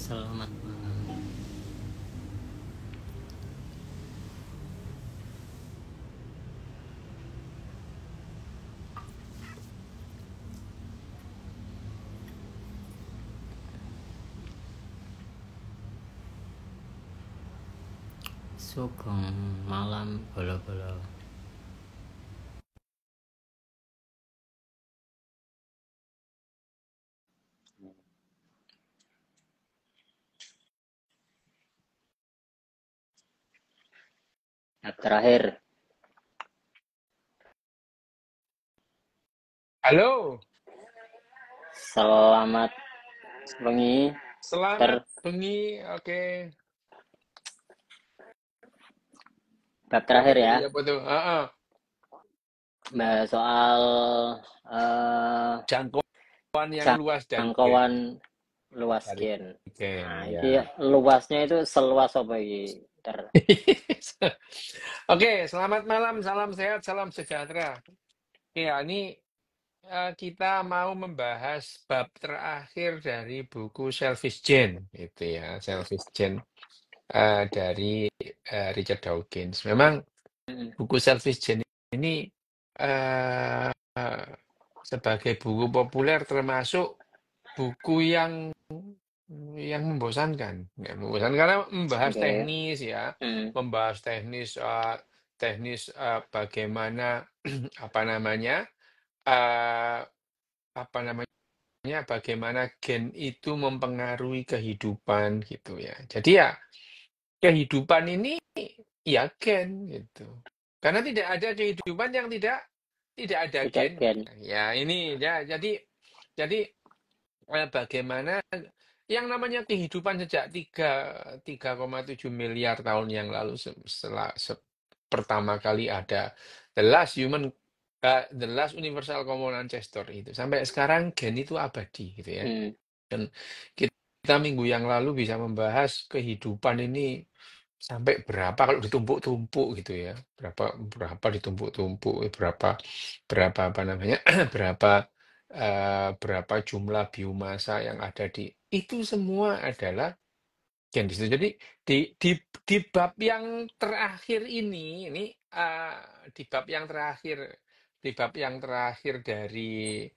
Selamat malam. Sugeng malam bolo-bolo. Terakhir, Halo, selamat bengi. selamat bengi. Oke, Bab terakhir ya, iya betul. soal eh, Jangkauan yang luas dari gen. jangkauan luas Dari gen. gen, Nah, ya. iki luasnya itu seluas apa iki? Oke, selamat malam, salam sehat, salam sejahtera. Ya, ini kita mau membahas bab terakhir dari buku Selfish Gene, itu ya, Selfish Gene dari Richard Dawkins. Memang Mm, buku Selfish Gene ini eh, sebagai buku populer termasuk buku yang membosankan. Ya, membosankan karena membahas Oke. teknis ya, Mm, membahas teknis bagaimana apa namanya eh, apa namanya bagaimana gen itu mempengaruhi kehidupan gitu ya. Jadi ya kehidupan ini ya gen gitu. Karena tidak ada kehidupan yang tidak ada Tidak gen. gen. Ya ini ya jadi bagaimana yang namanya kehidupan sejak 3,7 miliar tahun yang lalu setelah pertama kali ada the last universal common ancestor itu sampai sekarang gen itu abadi gitu ya. Mm, Dan kita minggu yang lalu bisa membahas kehidupan ini sampai berapa kalau ditumpuk-tumpuk gitu ya. Berapa berapa ditumpuk-tumpuk, berapa berapa apa namanya? berapa jumlah biomasa yang ada itu semua adalah gen di situ. Jadi di bab yang terakhir ini eh, di bab yang terakhir dari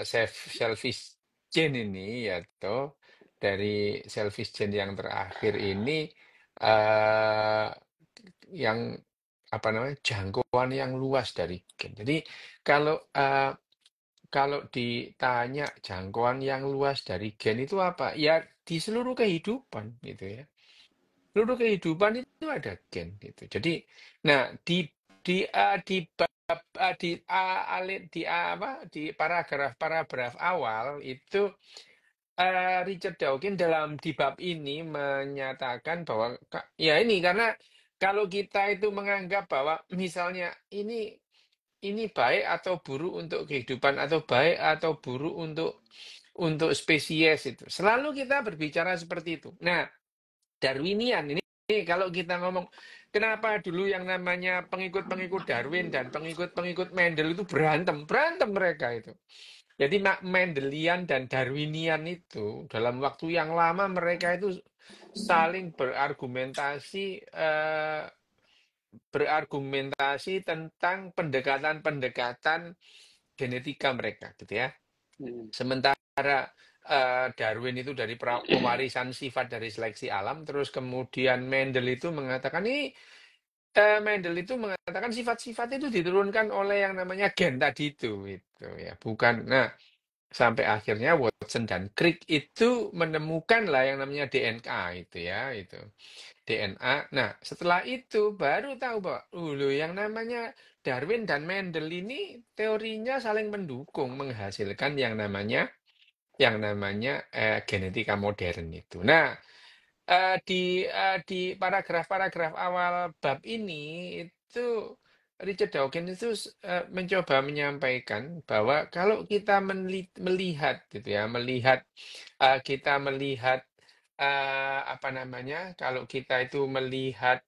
selfish gen ini yaitu dari selfish gen yang terakhir ini eh yang apa namanya jangkauan yang luas dari gen. Jadi kalau kalau ditanya jangkauan yang luas dari gen itu apa? Ya di seluruh kehidupan gitu ya. Seluruh kehidupan itu ada gen gitu. Jadi, nah di paragraf-paragraf awal itu Richard Dawkins dalam di bab ini menyatakan bahwa ya ini karena kalau kita itu menganggap bahwa misalnya ini baik atau buruk untuk kehidupan atau baik atau buruk untuk spesies itu. Selalu kita berbicara seperti itu. Nah, Darwinian ini kalau kita ngomong kenapa dulu yang namanya pengikut-pengikut Darwin dan pengikut-pengikut Mendel itu berantem, berantem mereka itu. Jadi Mendelian dan Darwinian itu dalam waktu yang lama mereka itu saling berargumentasi tentang pendekatan-pendekatan genetika mereka gitu ya. mm, Sementara Darwin itu dari pewarisan sifat dari seleksi alam, terus kemudian Mendel itu mengatakan sifat-sifat itu diturunkan oleh yang namanya gen tadi itu ya, bukan. Nah, sampai akhirnya Watson dan Crick itu menemukan lah yang namanya DNA itu ya, itu. DNA. Nah, setelah itu baru tahu bahwa yang namanya Darwin dan Mendel ini teorinya saling mendukung menghasilkan yang namanya genetika modern itu. Nah, di paragraf-paragraf awal bab ini itu Richard Dawkins itu mencoba menyampaikan bahwa kalau kita melihat gitu ya, kita melihat apa namanya, kalau kita itu melihat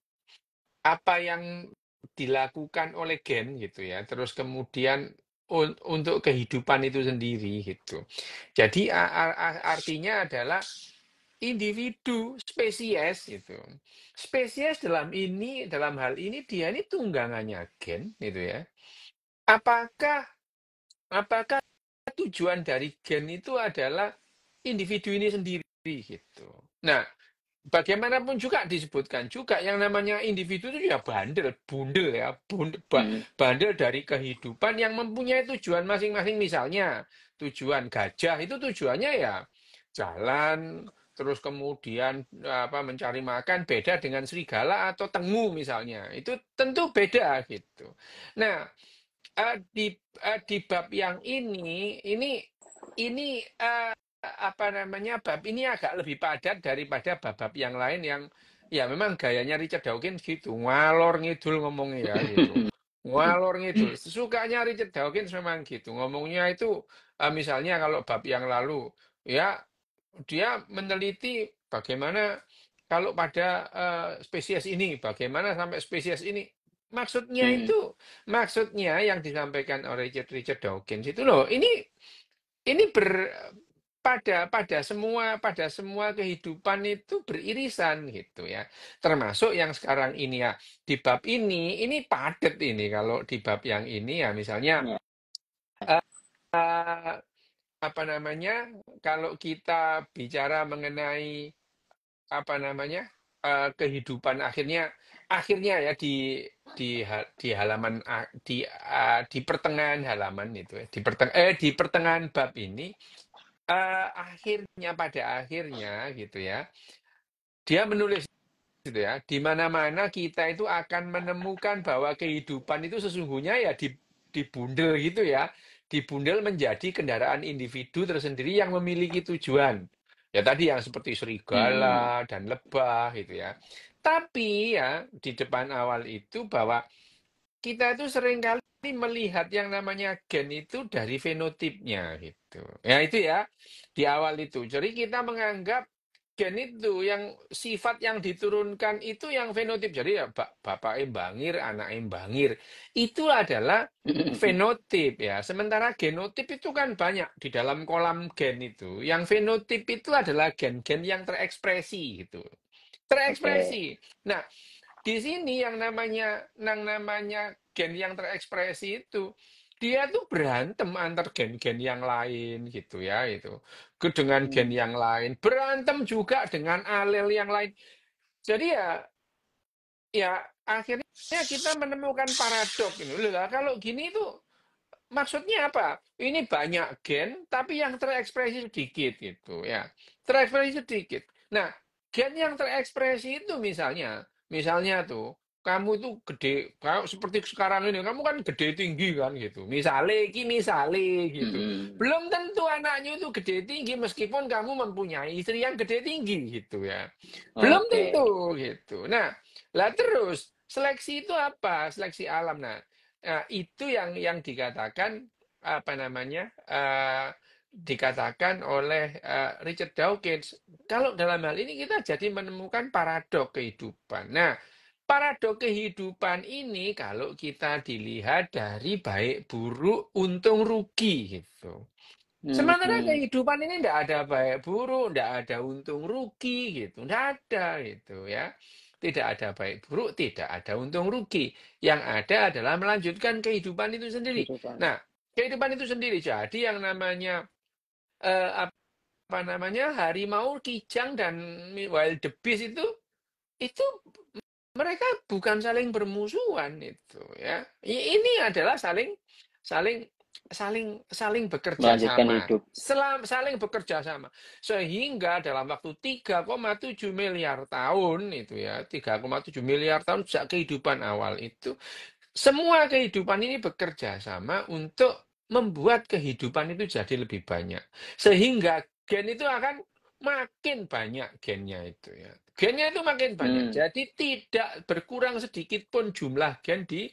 apa yang dilakukan oleh gen gitu ya, terus kemudian untuk kehidupan itu sendiri gitu. Jadi artinya adalah individu, spesies gitu. Spesies dalam hal ini dia ini tunggangannya gen gitu ya. Apakah apakah tujuan dari gen itu adalah individu ini sendiri gitu. Nah, bagaimanapun juga disebutkan juga yang namanya individu itu ya bundel ya, Hmm. bandel dari kehidupan yang mempunyai tujuan masing-masing. Misalnya tujuan gajah itu tujuannya ya jalan, terus kemudian mencari makan, beda dengan serigala atau tengu misalnya. Itu tentu beda gitu. Nah, di bab yang ini bab ini agak lebih padat daripada bab-bab yang lain yang ya memang gayanya Richard Dawkins gitu, ngalor ngidul ngomongnya ya gitu. Ngalor ngidul. Sukanya Richard Dawkins memang gitu. Ngomongnya itu misalnya kalau bab yang lalu ya dia meneliti bagaimana kalau pada spesies ini, bagaimana sampai spesies ini. Maksudnya Hmm. itu, maksudnya yang disampaikan oleh Richard Dawkins itu loh, ini pada semua kehidupan itu beririsan gitu ya. Termasuk yang sekarang ini ya di bab ini padat ini kalau di bab yang ini ya misalnya Ya. eh, kalau kita bicara mengenai kehidupan akhirnya ya di halaman di pertengahan halaman itu ya, di pertengahan bab ini pada akhirnya gitu ya dia menulis gitu ya di mana-mana kita itu akan menemukan bahwa kehidupan itu sesungguhnya ya dibundel gitu ya, dibundel menjadi kendaraan individu tersendiri yang memiliki tujuan ya tadi yang seperti Hmm. serigala dan lebah gitu ya. Tapi ya di depan awal itu bahwa kita itu seringkali melihat yang namanya gen itu dari fenotipnya gitu. Ya itu ya di awal itu. Jadi kita menganggap gen itu yang sifat yang diturunkan itu yang fenotip. Jadi ya bapak bangir, anak bangir. Itu adalah fenotip ya. Sementara genotip itu kan banyak di dalam kolam gen itu. Yang fenotip itu adalah gen-gen yang terekspresi gitu. Oke. Terekspresi. Nah, di sini yang namanya gen yang terekspresi itu dia tuh berantem antar gen-gen yang lain gitu ya itu dengan gen Hmm. yang lain berantem juga dengan alel yang lain. Jadi ya akhirnya kita menemukan paradok ini loh lah. Kalau gini tuh maksudnya apa? Ini banyak gen tapi yang terekspresi sedikit gitu ya. Terekspresi sedikit. Nah, gen yang terekspresi itu misalnya tuh kamu tuh gede, kalau seperti sekarang ini kamu kan gede tinggi kan gitu. Misalnya gitu. Hmm. Belum tentu anaknya itu gede tinggi meskipun kamu mempunyai istri yang gede tinggi gitu ya. Belum Oke. tentu gitu. Nah, lah terus seleksi itu apa? Seleksi alam. Nah, itu yang dikatakan dikatakan oleh Richard Dawkins. Kalau dalam hal ini kita jadi menemukan paradok kehidupan. Nah, paradok kehidupan ini kalau kita dilihat dari baik buruk untung rugi gitu. Sementara Hmm. kehidupan ini tidak ada baik buruk, tidak ada untung rugi gitu, tidak ada gitu ya. Tidak ada baik buruk, tidak ada untung rugi. Yang ada adalah melanjutkan kehidupan itu sendiri. Kehidupan. Nah, kehidupan itu sendiri. Jadi yang namanya eh, harimau, kijang dan wild beast itu mereka bukan saling bermusuhan itu ya. Ini adalah saling saling bekerja Melanjutkan sama. hidup. Saling bekerja sama. Sehingga dalam waktu 3,7 miliar tahun itu ya, 3,7 miliar tahun sejak kehidupan awal itu semua kehidupan ini bekerja sama untuk membuat kehidupan itu jadi lebih banyak. Sehingga gen itu akan makin banyak gennya itu ya. Gennya itu makin banyak. Hmm. Jadi tidak berkurang sedikit pun jumlah gen di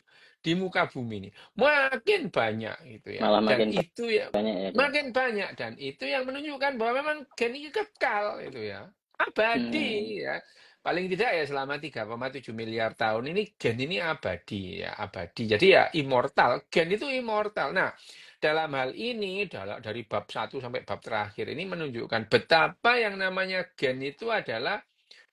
muka bumi ini. Makin banyak gitu ya. Malah Dan makin itu ya banyak ya dia. makin banyak dan itu yang menunjukkan bahwa memang gen ini kekal itu ya. Hmm. Abadi ya. Paling tidak ya selama 3,7 miliar tahun ini gen ini abadi ya, abadi. Jadi ya immortal, gen itu immortal. Nah, dalam hal ini dari bab 1 sampai bab terakhir ini menunjukkan betapa yang namanya gen itu adalah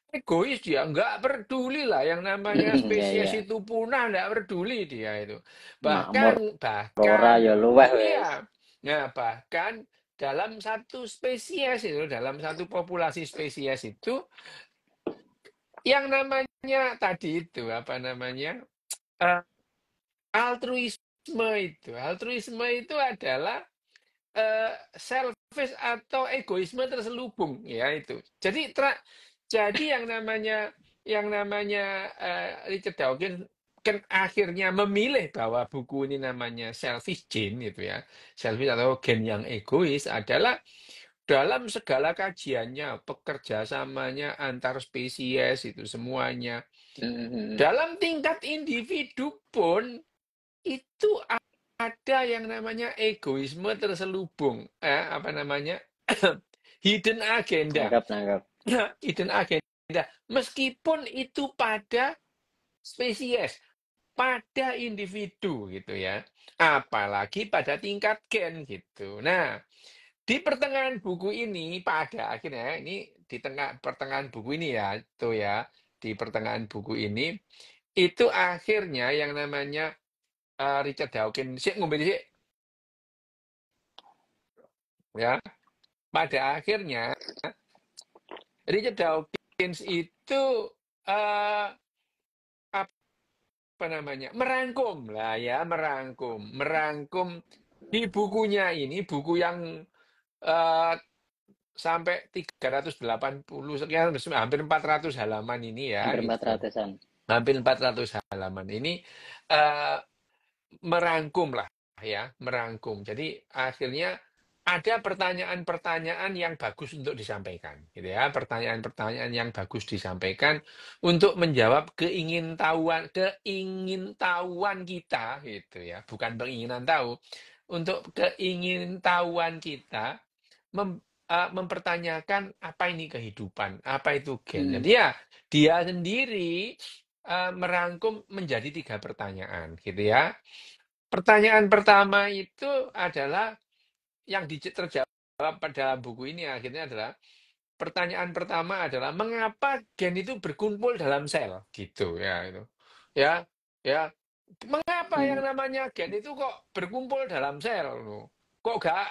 egois dia, nggak peduli lah yang namanya Iya, spesies iya. itu punah, nggak peduli dia itu. Makmur ora Bahkan, ya luweh wis. iya. Nah, bahkan dalam satu spesies itu, dalam satu populasi spesies itu, yang namanya tadi itu, apa namanya, eh, altruisme itu adalah selfish atau egoisme terselubung ya itu. Jadi yang namanya Richard Dawkins kan akhirnya memilih bahwa buku ini namanya Selfish Gene gitu ya. Selfish atau gen yang egois adalah dalam segala kajiannya, pekerjasamanya antar spesies itu semuanya. Dalam tingkat individu pun itu ada yang namanya egoisme terselubung, apa namanya hidden agenda, Nangkap. hidden agenda. Meskipun itu pada spesies, pada individu gitu ya, apalagi pada tingkat gen gitu. Nah, di pertengahan buku ini pada akhirnya ini di pertengahan buku ini ya, tuh ya, di pertengahan buku ini itu akhirnya yang namanya Richard Dawkins sih ngombe sih ya. Pada akhirnya Richard Dawkins itu eh, apa namanya merangkum lah ya, merangkum di bukunya ini, buku yang eh, sampai 380 sekian, hampir 400 halaman ini ya Hampir gitu, 400-an. hampir 400 halaman ini eh, merangkum lah ya, merangkum. Jadi akhirnya ada pertanyaan-pertanyaan yang bagus untuk disampaikan, gitu ya. Pertanyaan-pertanyaan yang bagus disampaikan untuk menjawab keingintahuan kita, gitu ya. Bukan keinginan tahu, untuk keingintahuan kita mempertanyakan apa ini kehidupan, apa itu gen. Jadi ya dia sendiri merangkum menjadi 3 pertanyaan, gitu ya. Pertanyaan pertama itu adalah yang terjawab pada buku ini akhirnya adalah pertanyaan pertama adalah mengapa gen itu berkumpul dalam sel gitu ya itu. Ya, ya. Mengapa yang namanya gen itu kok berkumpul dalam sel loh? Kok gak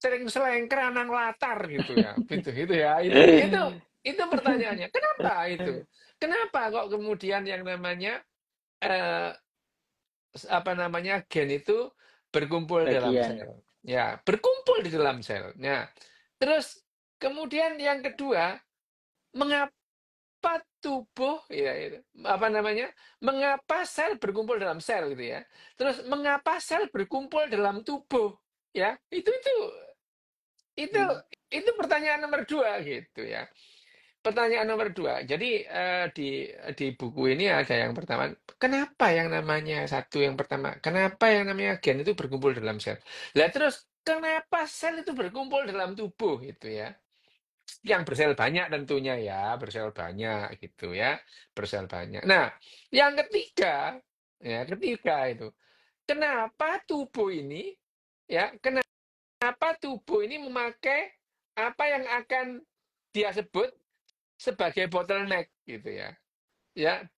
sering selengkra nang latar gitu ya. Gitu ya. Itu pertanyaannya. Kenapa itu? Kenapa kok kemudian yang namanya eh, apa namanya gen itu berkumpul dalam Bagian. sel. Ya, berkumpul di dalam sel. Nah, terus kemudian yang kedua, mengapa tubuh ya itu, apa namanya? Mengapa sel berkumpul dalam sel gitu ya. Terus mengapa sel berkumpul dalam tubuh? Ya, itu itu pertanyaan nomor 2 gitu ya. Pertanyaan nomor 2. Jadi di buku ini ada yang pertama, kenapa yang namanya satu yang pertama, kenapa yang namanya gen itu berkumpul dalam sel? Lah terus kenapa sel itu berkumpul dalam tubuh gitu ya? Yang bersel banyak tentunya ya, bersel banyak gitu ya, bersel banyak. Nah, yang ketiga itu, kenapa tubuh ini ya, kenapa tubuh ini memakai apa yang akan dia sebut sebagai bottleneck gitu ya. Ya,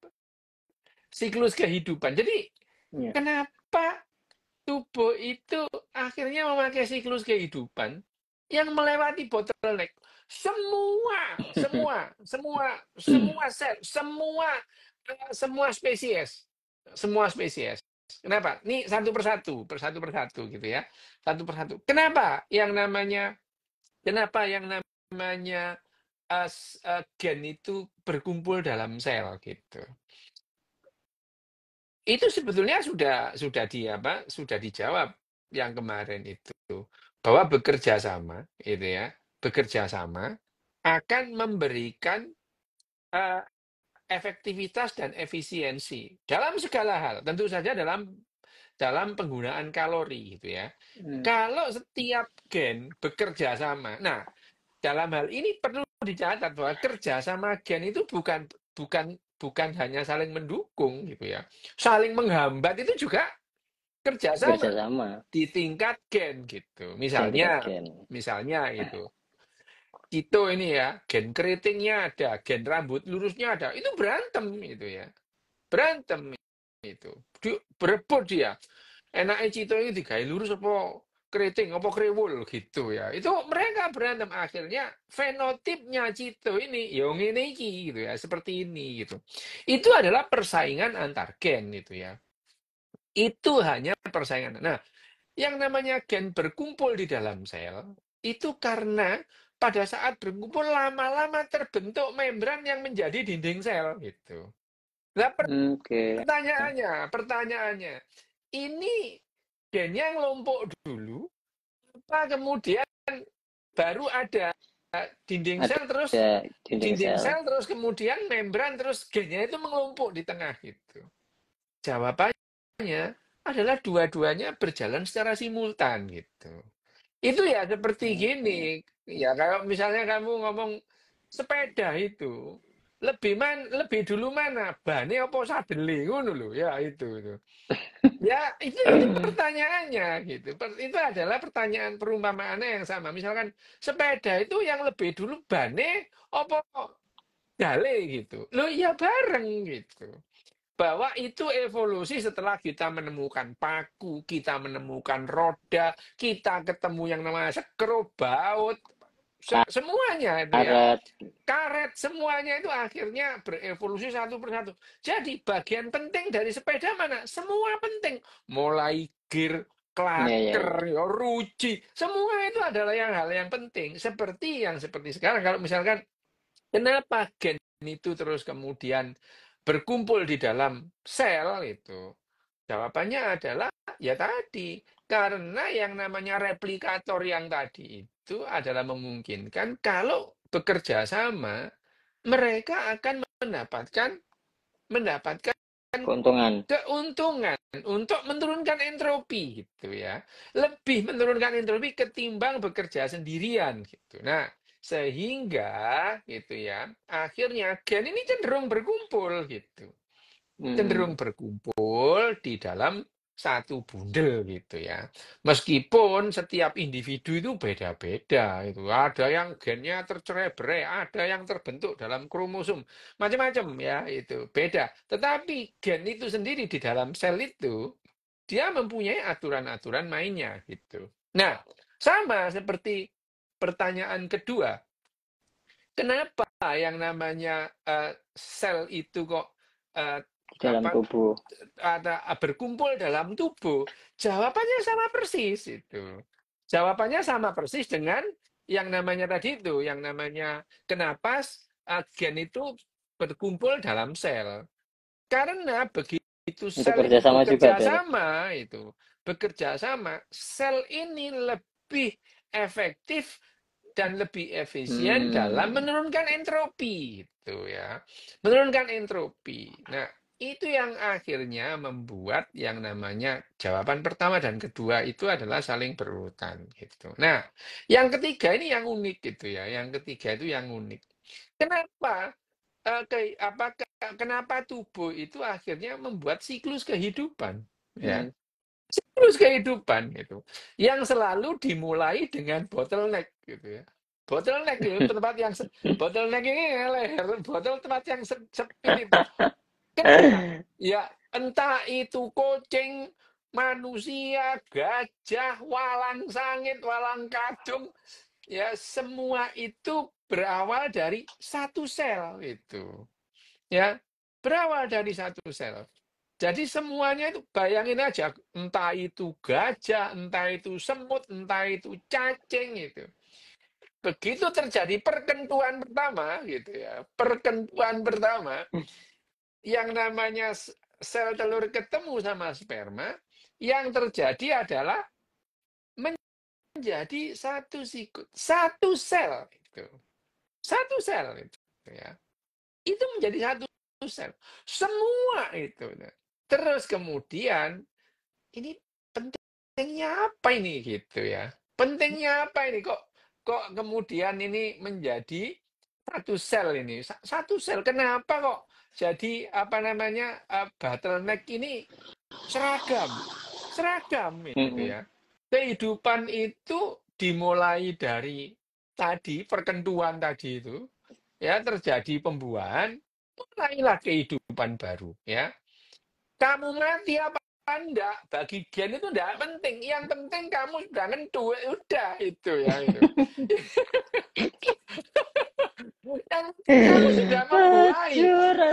siklus kehidupan. Jadi Iya. kenapa tubuh itu akhirnya memakai siklus kehidupan yang melewati bottleneck? Semua sel, semua spesies, Kenapa? Ini satu persatu gitu ya. Satu persatu. Kenapa yang namanya gen itu berkumpul dalam sel gitu. Itu sebetulnya sudah dijawab yang kemarin itu, bahwa bekerja sama akan memberikan efektivitas dan efisiensi dalam segala hal. Tentu saja dalam penggunaan kalori gitu ya. Kalau setiap gen bekerja sama. Nah, dalam hal ini perlu dicatat bahwa kerja sama gen itu bukan hanya saling mendukung gitu ya. Saling menghambat itu juga Kerjasama di tingkat gen gitu. dan tingkat Misalnya, gen. itu. Cito ini ya, gen keritingnya ada, gen rambut lurusnya ada. Itu berantem itu ya. Berantem itu. Berebut dia. Enaknya Cito ini digawe lurus apa keriting, apa kriwul gitu ya. Itu mereka berantem. Akhirnya fenotipnya Cito ini, ya ngene iki gitu ya. Seperti ini gitu. Itu adalah persaingan antar gen itu ya. Itu hanya persaingan. Nah, yang namanya gen berkumpul di dalam sel, itu karena pada saat berkumpul lama-lama terbentuk membran yang menjadi dinding sel gitu. Nah, Oke. pertanyaannya, ini gen yang lompok dulu, apa kemudian baru ada dinding sel terus Ada dinding sel. kemudian membran terus gennya itu mengelompok di tengah gitu. Jawabannya adalah dua-duanya berjalan secara simultan gitu. Itu ya seperti gini. Ya kalau misalnya kamu ngomong sepeda itu lebih dulu mana? Bane apa sadele ngono lho. Ya itu. Ya itu pertanyaannya gitu. Itu adalah pertanyaan perumpamaannya yang sama. Misalkan sepeda itu yang lebih dulu bane apa dale gitu. Loh ya bareng gitu. Bahwa itu evolusi setelah kita menemukan paku, kita menemukan roda, kita ketemu yang namanya skru, baut, semuanya itu ya. Karet. Karet, semuanya itu akhirnya berevolusi satu persatu. Jadi bagian penting dari sepeda mana? Semua penting. Mulai gear, klaker, ya, ruci, semua itu adalah hal yang penting. Seperti sekarang, kalau misalkan kenapa gen itu terus kemudian berkumpul di dalam sel itu? Jawabannya adalah ya tadi, karena yang namanya replikator yang tadi itu adalah memungkinkan kalau bekerja sama, mereka akan mendapatkan Keuntungan. keuntungan untuk menurunkan entropi gitu ya. Lebih menurunkan entropi ketimbang bekerja sendirian gitu. Nah, sehingga gitu ya, akhirnya gen ini cenderung berkumpul gitu. Cenderung berkumpul di dalam satu bundel gitu ya. Meskipun setiap individu itu beda-beda itu. Ada yang gennya tercerai-berai, ada yang terbentuk dalam kromosom. Macam-macam ya itu, beda. Tetapi gen itu sendiri di dalam sel itu dia mempunyai aturan-aturan mainnya gitu. Nah, sama seperti pertanyaan kedua. Kenapa yang namanya sel itu kok Dalam tubuh. berkumpul dalam tubuh? Jawabannya sama persis itu. Jawabannya sama persis dengan yang namanya tadi itu, yang namanya kenapa gen itu berkumpul dalam sel. Karena begitu Untuk sel itu kerjasama juga bekerja sama, sel ini lebih efektif dan lebih efisien dalam menurunkan entropi gitu ya. Menurunkan entropi. Nah, itu yang akhirnya membuat yang namanya jawaban pertama dan kedua itu adalah saling berurutan gitu. Nah, yang ketiga ini yang unik gitu ya. Yang ketiga itu yang unik. Kenapa? Kenapa tubuh itu akhirnya membuat siklus kehidupan ya? Siklus kehidupan gitu. Yang selalu dimulai dengan bottleneck gitu ya. Bottleneck itu bottleneck ini leher, botol tempat yang sempit itu. Kenapa? Ya entah itu kucing, manusia, gajah, walang sangit, walang kadung, ya semua itu berawal dari satu sel itu. Ya, berawal dari satu sel. Jadi semuanya itu bayangin aja, entah itu gajah, entah itu semut, entah itu cacing itu. Begitu terjadi perkentuan pertama gitu ya. Perkentuan pertama yang namanya sel telur ketemu sama sperma, yang terjadi adalah menjadi satu sikut, satu sel itu. Satu sel itu ya. Itu menjadi satu sel. Semua itu. Terus kemudian ini pentingnya apa ini gitu ya? Pentingnya apa ini kok kemudian ini menjadi satu sel ini? Satu sel kenapa kok jadi apa namanya bottleneck ini seragam? seragam gitu ya. Kehidupan itu dimulai dari tadi perkentuan tadi itu, ya terjadi pembuahan, mulailah kehidupan baru ya. Kamu mati apa enggak, bagi gen itu enggak penting. Yang penting kamu sudah ngentu, udah itu ya itu. Yang kamu sudah membuai,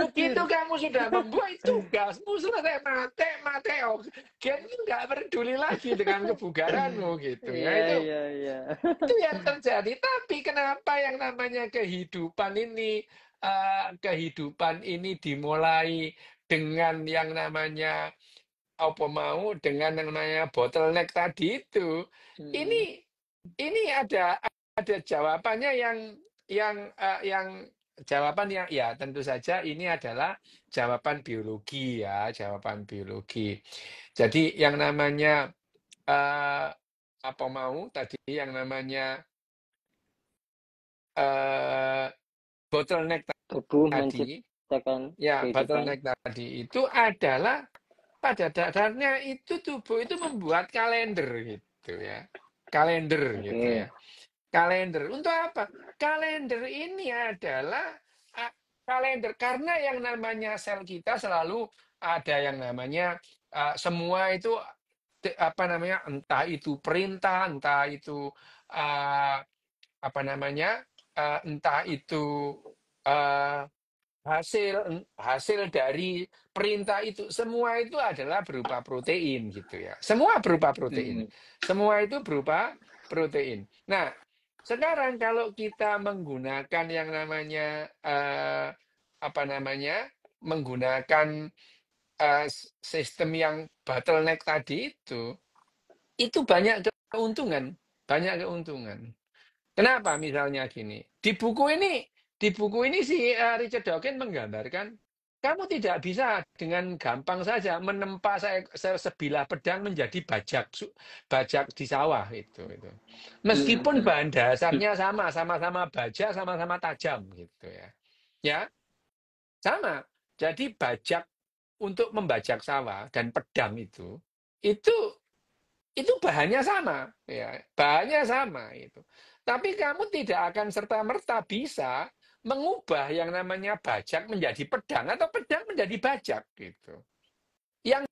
begitu kamu sudah membuai tugasmu selesai, mate, gen itu nggak peduli lagi dengan kebugaranmu gitu ya. Itu yang terjadi. Tapi kenapa yang namanya kehidupan ini dimulai dengan yang namanya dengan yang namanya bottleneck tadi itu. Ini ada jawabannya yang jawaban yang ya tentu saja ini adalah jawaban biologi ya, jawaban biologi. Jadi yang namanya tadi yang namanya bottleneck Tubuh tadi, menciptakan ya kehidupan. bottleneck tadi itu adalah pada dasarnya itu tubuh itu membuat kalender gitu ya, kalender gitu ya. Kalender untuk apa? Kalender ini adalah kalender karena yang namanya sel kita selalu ada yang namanya semua itu apa namanya, entah itu perintah, entah itu apa namanya, entah itu hasil dari perintah itu, semua itu adalah berupa protein gitu ya. Semua berupa protein. Semua itu berupa protein. Nah, sekarang kalau kita menggunakan yang namanya menggunakan sistem yang bottleneck tadi itu banyak keuntungan, banyak keuntungan. Kenapa misalnya gini? Di buku ini si Richard Dawkins menggambarkan kamu tidak bisa dengan gampang saja menempa sebilah pedang menjadi bajak di sawah itu. Meskipun bahan dasarnya sama-sama baja, sama-sama tajam gitu ya. Ya, sama. Jadi bajak untuk membajak sawah dan pedang itu bahannya sama, ya, bahannya sama itu. Tapi kamu tidak akan serta-merta bisa mengubah yang namanya bajak menjadi pedang atau pedang menjadi bajak gitu. Yang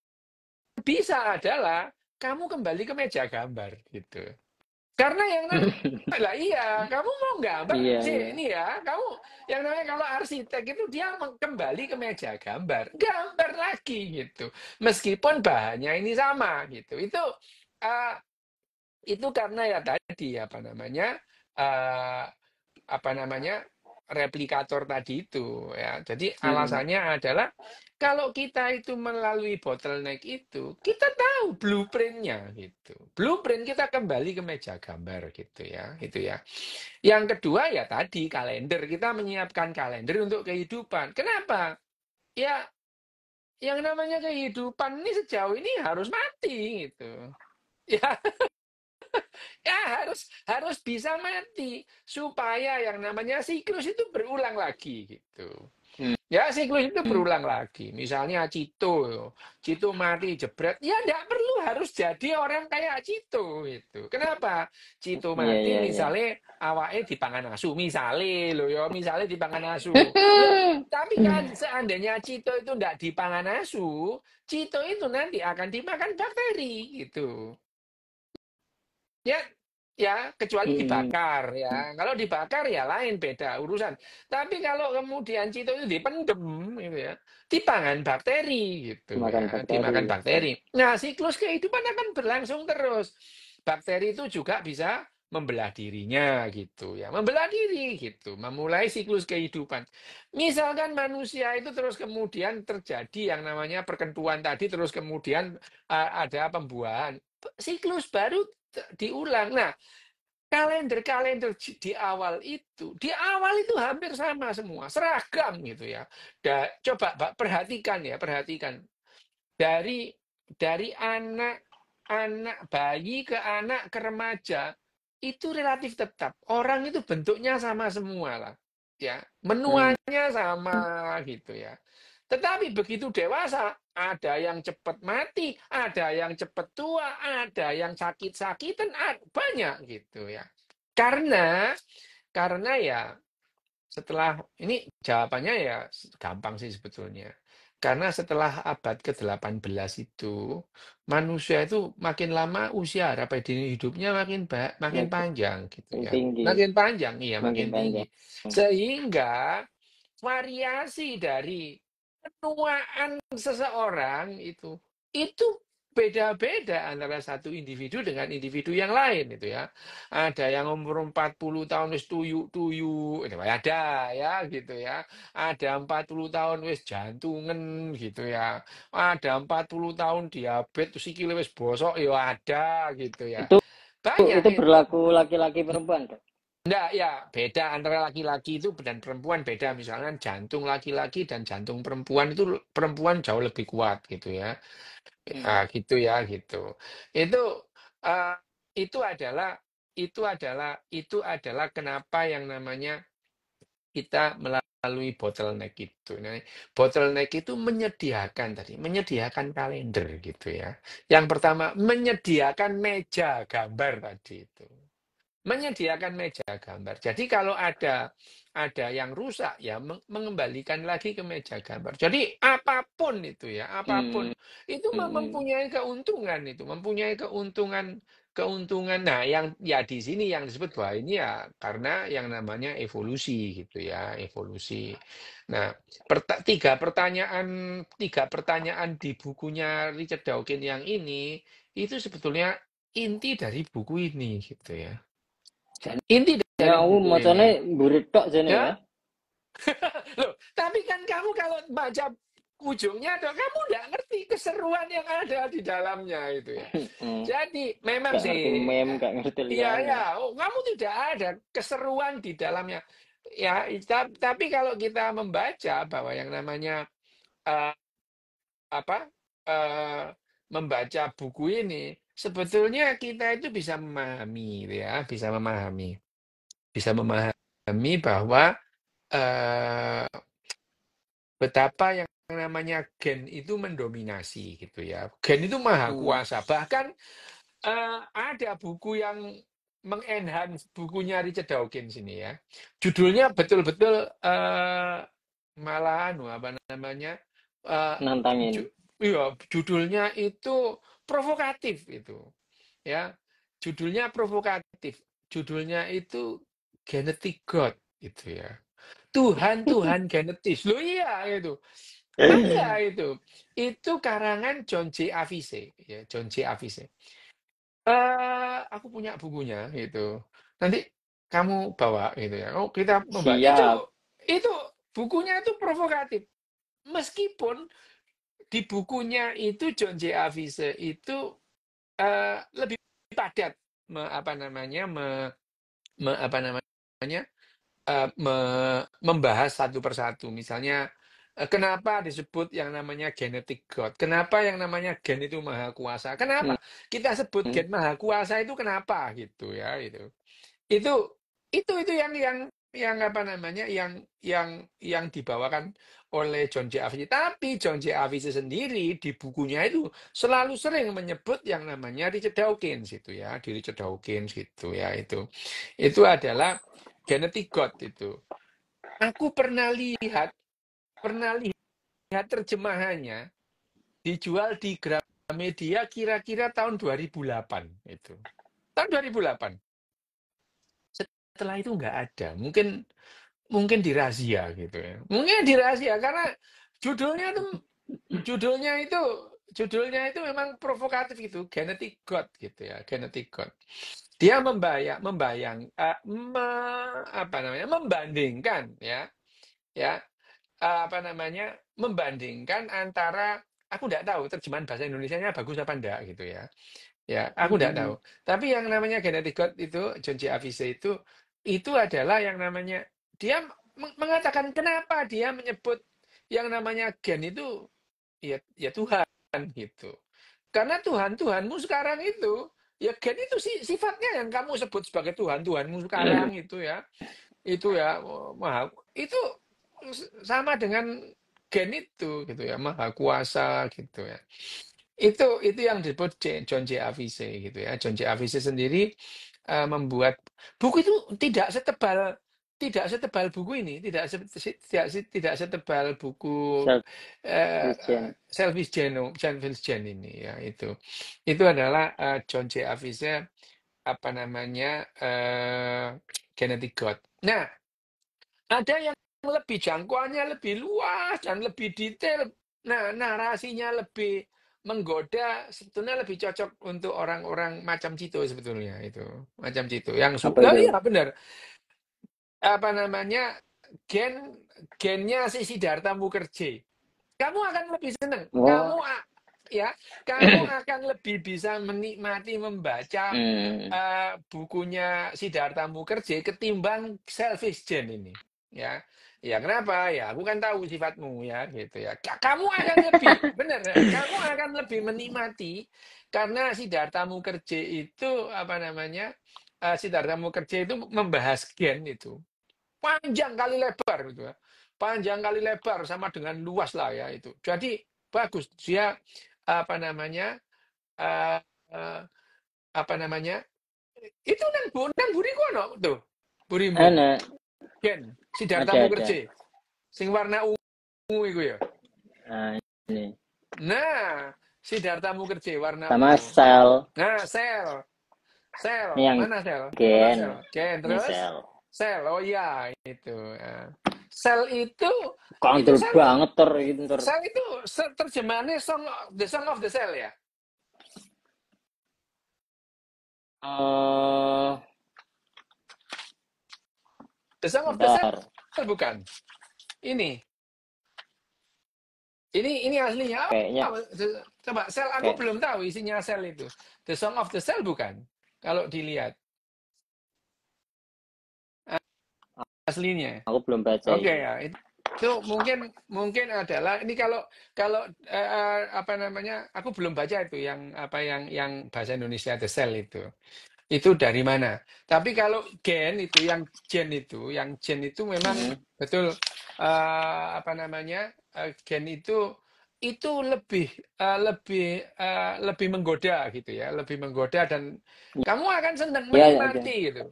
bisa adalah kamu kembali ke meja gambar gitu. Karena yang lah iya, kamu mau gambar sih ini ya, kamu yang namanya kalau arsitek itu dia kembali ke meja gambar, gambar lagi gitu. Meskipun bahannya ini sama gitu. Itu karena ya tadi apa namanya replikator tadi itu ya. Jadi alasannya adalah kalau kita itu melalui bottleneck itu kita tahu blueprintnya gitu. Blueprint kita kembali ke meja gambar gitu ya. Itu ya. Yang kedua ya tadi kalender, kita menyiapkan kalender untuk kehidupan. Kenapa? Ya yang namanya kehidupan ini sejauh ini harus mati gitu. Ya. Ya harus bisa mati supaya yang namanya siklus itu berulang lagi gitu. Ya siklus itu berulang lagi. Misalnya Cito mati jebret, ya enggak perlu harus jadi orang kayak Cito gitu. Kenapa? Cito mati misalnya awake dipangan asu, misalnya dipangan asu. Loh, tapi kan seandainya Cito itu enggak dipangan asu, Cito itu nanti akan dimakan bakteri gitu. Ya, kecuali dibakar ya. Kalau dibakar ya lain, beda urusan. Tapi kalau kemudian Cito itu dipendem gitu ya, dipangan bakteri gitu ya, dimakan bakteri. Nah, siklus kehidupan akan berlangsung terus. Bakteri itu juga bisa membelah dirinya gitu ya, membelah diri gitu, memulai siklus kehidupan. Misalkan manusia itu terus kemudian terjadi yang namanya perkentuan tadi, terus kemudian ada pembuahan, siklus baru diulang. Nah, kalender di awal itu hampir sama semua, seragam gitu ya. Coba Mbak perhatikan dari anak bayi ke anak ke remaja itu relatif tetap. Orang itu bentuknya sama semua lah, ya. Menuanya sama gitu ya. Tetapi begitu dewasa, ada yang cepat mati, ada yang cepat tua, ada yang sakit-sakitan, banyak gitu ya. Karena ya setelah ini jawabannya ya gampang sih sebetulnya. Karena setelah abad ke-18 itu, manusia itu makin lama usia harapan hidupnya makin panjang gitu ya. tinggi, Makin panjang, iya makin makin tinggi. panjang. Sehingga variasi dari penuaan seseorang itu beda-beda antara satu individu dengan individu yang lain itu ya. Ada yang umur 40 tahun wis tuyu-tuyu, itu ada ya gitu ya. Ada 40 tahun wis jantungan gitu ya. Ada 40 tahun diabetes sikile wis bosok ya ada gitu ya. Itu Banyak itu itu. berlaku laki-laki perempuan, Dok? Enggak, ya beda antara laki-laki itu dan perempuan beda. Misalnya jantung laki-laki dan jantung perempuan itu perempuan jauh lebih kuat gitu ya. Gitu ya gitu. Itu eh, itu adalah kenapa yang namanya kita melalui bottleneck itu. Nah, bottleneck itu menyediakan kalender gitu ya. Yang pertama menyediakan meja gambar tadi itu. Menyediakan meja gambar. Jadi kalau ada yang rusak ya mengembalikan lagi ke meja gambar. Jadi apapun itu ya, apapun itu mempunyai keuntungan. Nah, yang ya di sini yang disebut bahwa ini ya karena yang namanya evolusi gitu ya, evolusi. Nah, tiga pertanyaan di bukunya Richard Dawkins yang ini itu sebetulnya inti dari buku ini gitu ya. Inti Ya dari aku buku macane ini. burit tok jene ya. Ya, loh, tapi kan kamu kalau baca ujungnya, kamu nggak ngerti keseruan yang ada di dalamnya itu ya. Jadi memang Gak ngerti sih, meme, gak ngerti iya liane. ya, kamu tidak ada keseruan di dalamnya. Ya, tapi kalau kita membaca bahwa yang namanya eh, apa membaca buku ini, sebetulnya kita itu bisa memahami, gitu ya, bisa memahami bahwa eh, betapa yang namanya gen itu mendominasi gitu ya. Gen itu maha kuasa. Bahkan ada buku yang mengenhance bukunya Richard Dawkins ini ya. Judulnya betul-betul malah apa namanya? eh, Nantangin. iya, judulnya itu provokatif itu. Ya. Judulnya provokatif. Judulnya itu Genetic God gitu ya. Tuhan genetis. Loh iya itu. Bangga itu. Itu karangan John J. Avise, ya, John J. Avise. Aku punya bukunya gitu. Nanti kamu bawa gitu ya. Oh, kita membaca. Siap. Itu bukunya itu provokatif. Meskipun di bukunya itu John J. Avise itu lebih padat apa namanya apa namanya membahas satu persatu. Misalnya, kenapa disebut yang namanya genetic God? Kenapa yang namanya gen itu maha kuasa? Kenapa kita sebut gen maha kuasa itu kenapa gitu ya itu. Itu itu yang apa namanya yang dibawakan oleh John J. Avicii. Tapi John J. Avicii sendiri di bukunya itu selalu sering menyebut yang namanya Richard Dawkins itu ya, di Richard Dawkins gitu ya itu. Itu adalah genetic God itu. Aku pernah lihat terjemahannya dijual di Gramedia kira-kira tahun 2008 itu. Tahun 2008. Setelah itu nggak ada. Mungkin dirahsia gitu ya. Mungkin dirahsia karena judulnya itu judulnya itu memang provokatif itu, Genetic God gitu ya, Genetic God. Dia membandingkan ya apa namanya membandingkan antara aku tidak tahu terjemahan bahasa Indonesianya bagus apa enggak gitu ya. Ya, aku tidak tahu. Tapi yang namanya genetic code itu, John J. Avise itu adalah yang namanya, dia mengatakan kenapa dia menyebut yang namanya gen itu, ya Tuhan gitu. Karena Tuhanmu sekarang itu, ya gen itu sifatnya yang kamu sebut sebagai Tuhanmu sekarang itu ya, maha, itu sama dengan gen itu gitu ya, maha kuasa gitu ya. Itu yang disebut John J. Avice gitu ya. John J. Avice sendiri membuat buku itu tidak setebal buku ini, tidak setebal buku Selfish Gen ini ya itu. Itu adalah John J. Avice apa namanya Genetic God. Nah, ada yang lebih jangkauannya lebih luas dan lebih detail. Nah, narasinya lebih menggoda, sebetulnya lebih cocok untuk orang-orang macam Cito sebetulnya itu. Macam Cito yang Apa itu? iya benar. Apa namanya? Gennya si Siddhartha Mukherjee. Kamu akan lebih senang. Oh. Kamu akan lebih bisa menikmati membaca Hmm. bukunya Siddhartha Mukherjee ketimbang Selfish Gen ini. Ya, ya kenapa? Ya, aku kan tahu sifatmu ya, gitu ya. Kamu akan lebih, benar ya, kamu akan lebih menikmati karena Siddhartha Mukherjee itu apa namanya? Siddhartha Mukherjee itu membahas gen itu panjang kali lebar gitu ya. Panjang kali lebar sama dengan luas lah ya itu. Jadi bagus dia apa namanya? eh, eh, apa namanya? Itu nang buri kono tuh. Burimu. Ana Gen Siddhartha ada. Mukherjee. Sing warna ungu iku ya. Nah, ini Nah, Siddhartha Mukherjee warna sama ungu. sel. Nah, sel. Ini yang Mana sel? Mana gen. sel? Gen Ini terus sel. sel. Oh iya, itu. Ya. Sel itu Kontrol sel banget gitu Sel itu terjemahannya The Song of the Cell ya? The Song of the bentar. Cell bukan? Ini aslinya Kayaknya apa? Coba sel, aku kayak belum tahu isinya sel itu. The Song of the Cell bukan? Kalau dilihat aslinya. aku belum baca Oke itu. ya, itu mungkin adalah ini kalau apa namanya? Aku belum baca itu yang bahasa Indonesia The Cell itu dari mana? Tapi kalau yang gen itu memang betul apa namanya gen itu lebih menggoda gitu ya, lebih menggoda dan kamu akan senang Iya, ada. menikmati gitu.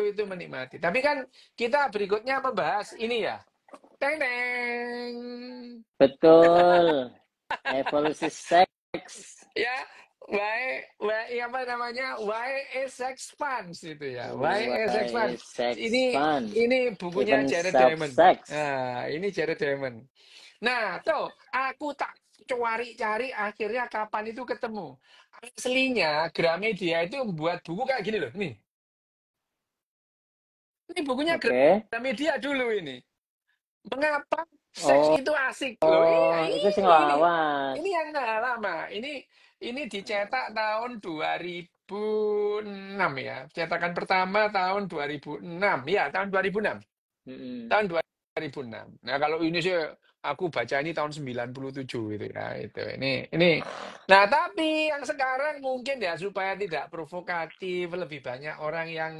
Itu menikmati. Tapi kan kita berikutnya membahas ini ya. Teng teng. Betul. Evolusi seks. Ya, apa namanya? Why is sex fun itu ya. Why is sex fun? Why sex Ini fun? bukunya Even Jared self Diamond. sex. Nah, ini Jared Diamond. Nah, tuh aku tak cari akhirnya kapan itu ketemu. Aslinya Gramedia itu membuat buku kayak gini loh. Nih. Ini bukunya Oke. Gramedia dulu ini. Mengapa seks Oh, itu asik loh? Iya, itu sing ini lawas. yang lama. Ini dicetak tahun 2006 ya. Cetakan pertama tahun 2006. Ya, tahun 2006. Mm-mm. Tahun 2006. Nah, kalau ini sih aku baca ini tahun 97 gitu ya. Ini. Nah, tapi yang sekarang mungkin ya supaya tidak provokatif, lebih banyak orang yang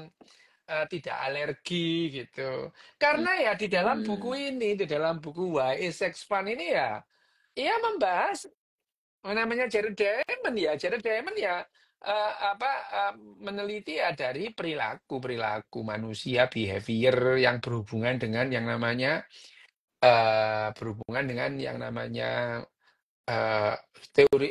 tidak alergi gitu. Karena ya di dalam buku Mm. ini, di dalam buku Why is Sex Fun ini ya, ia membahas namanya Jared Diamond ya. Jared Diamond ya apa meneliti ya dari perilaku manusia, behavior yang berhubungan dengan yang namanya eh, teori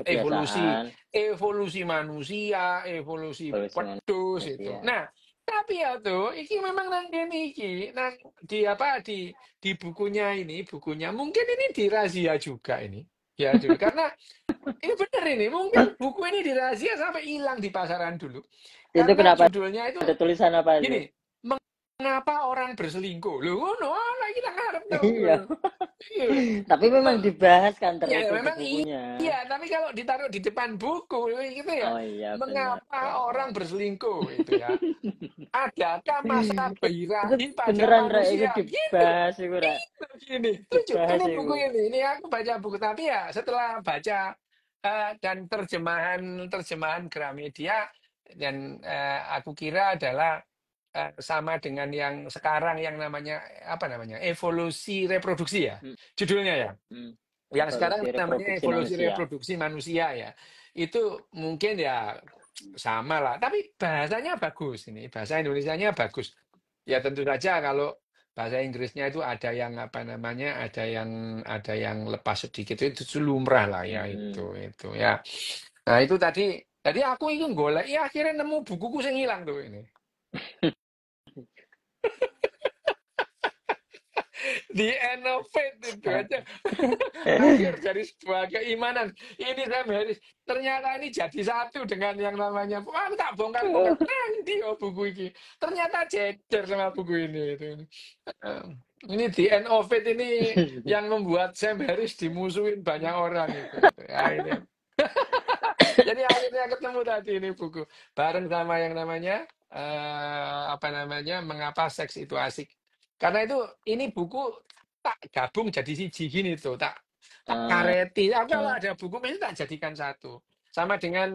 evolusi Kebiasaan. evolusi manusia, evolusi Evolusi pedus itu. manusia. Nah, tapi ya tuh, iki memang nang kene iki, nang di bukunya mungkin ini dirahsia juga ini. Ya, Jul. Karena ini benar ini, mungkin buku ini dirahsia sampai hilang di pasaran dulu. Itu Karena kenapa judulnya itu ada tulisan apa itu? gini, mengapa orang berselingkuh? Loh, ngono, lah kita ngarep tahu. Iya. Iya. Tapi memang dibahas kan Ya terus di memang bukunya. iya, tapi kalau ditaruh di depan buku gitu ya, Oh iya benar. mengapa orang berselingkuh itu ya? Adakah masa Itu birahi pada beneran Ra, itu manusia? Gitu. dibahas itu Ra. Gini, lucu. Dibahas Ini buku itu. ini aku baca buku tapi ya setelah baca dan terjemahan Gramedia dan aku kira adalah sama dengan yang sekarang yang namanya apa namanya evolusi reproduksi ya Hmm, judulnya ya. hmm. Yang sekarang Evolusi namanya reproduksi evolusi manusia. reproduksi manusia ya. Itu mungkin ya sama lah. Tapi bahasanya bagus ini. Bahasa Indonesianya bagus. Ya tentu saja kalau bahasa Inggrisnya itu ada yang apa namanya, ada yang lepas sedikit itu lumrah lah ya itu ya. Nah itu tadi, jadi aku itu golek, ya akhirnya nemu bukuku yang hilang tuh ini. The end of it itu aja. Akhir dari sebuah keimanan. Ini Sam Harris. Ternyata ini jadi satu dengan yang namanya. Wah, aku tak bongkar-bongkar. Nanti oh buku ini. Ternyata jejer sama buku ini. Itu. Ini The End of It ini yang membuat Sam Harris dimusuhin banyak orang itu. Ya, ini. Jadi akhirnya ketemu tadi ini buku. Bareng sama yang namanya. Apa namanya. Mengapa Seks Itu Asik. Karena itu ini buku tak gabung jadi siji gini tuh, tak kareti. Aku kalau ada buku mesti tak jadikan satu. Sama dengan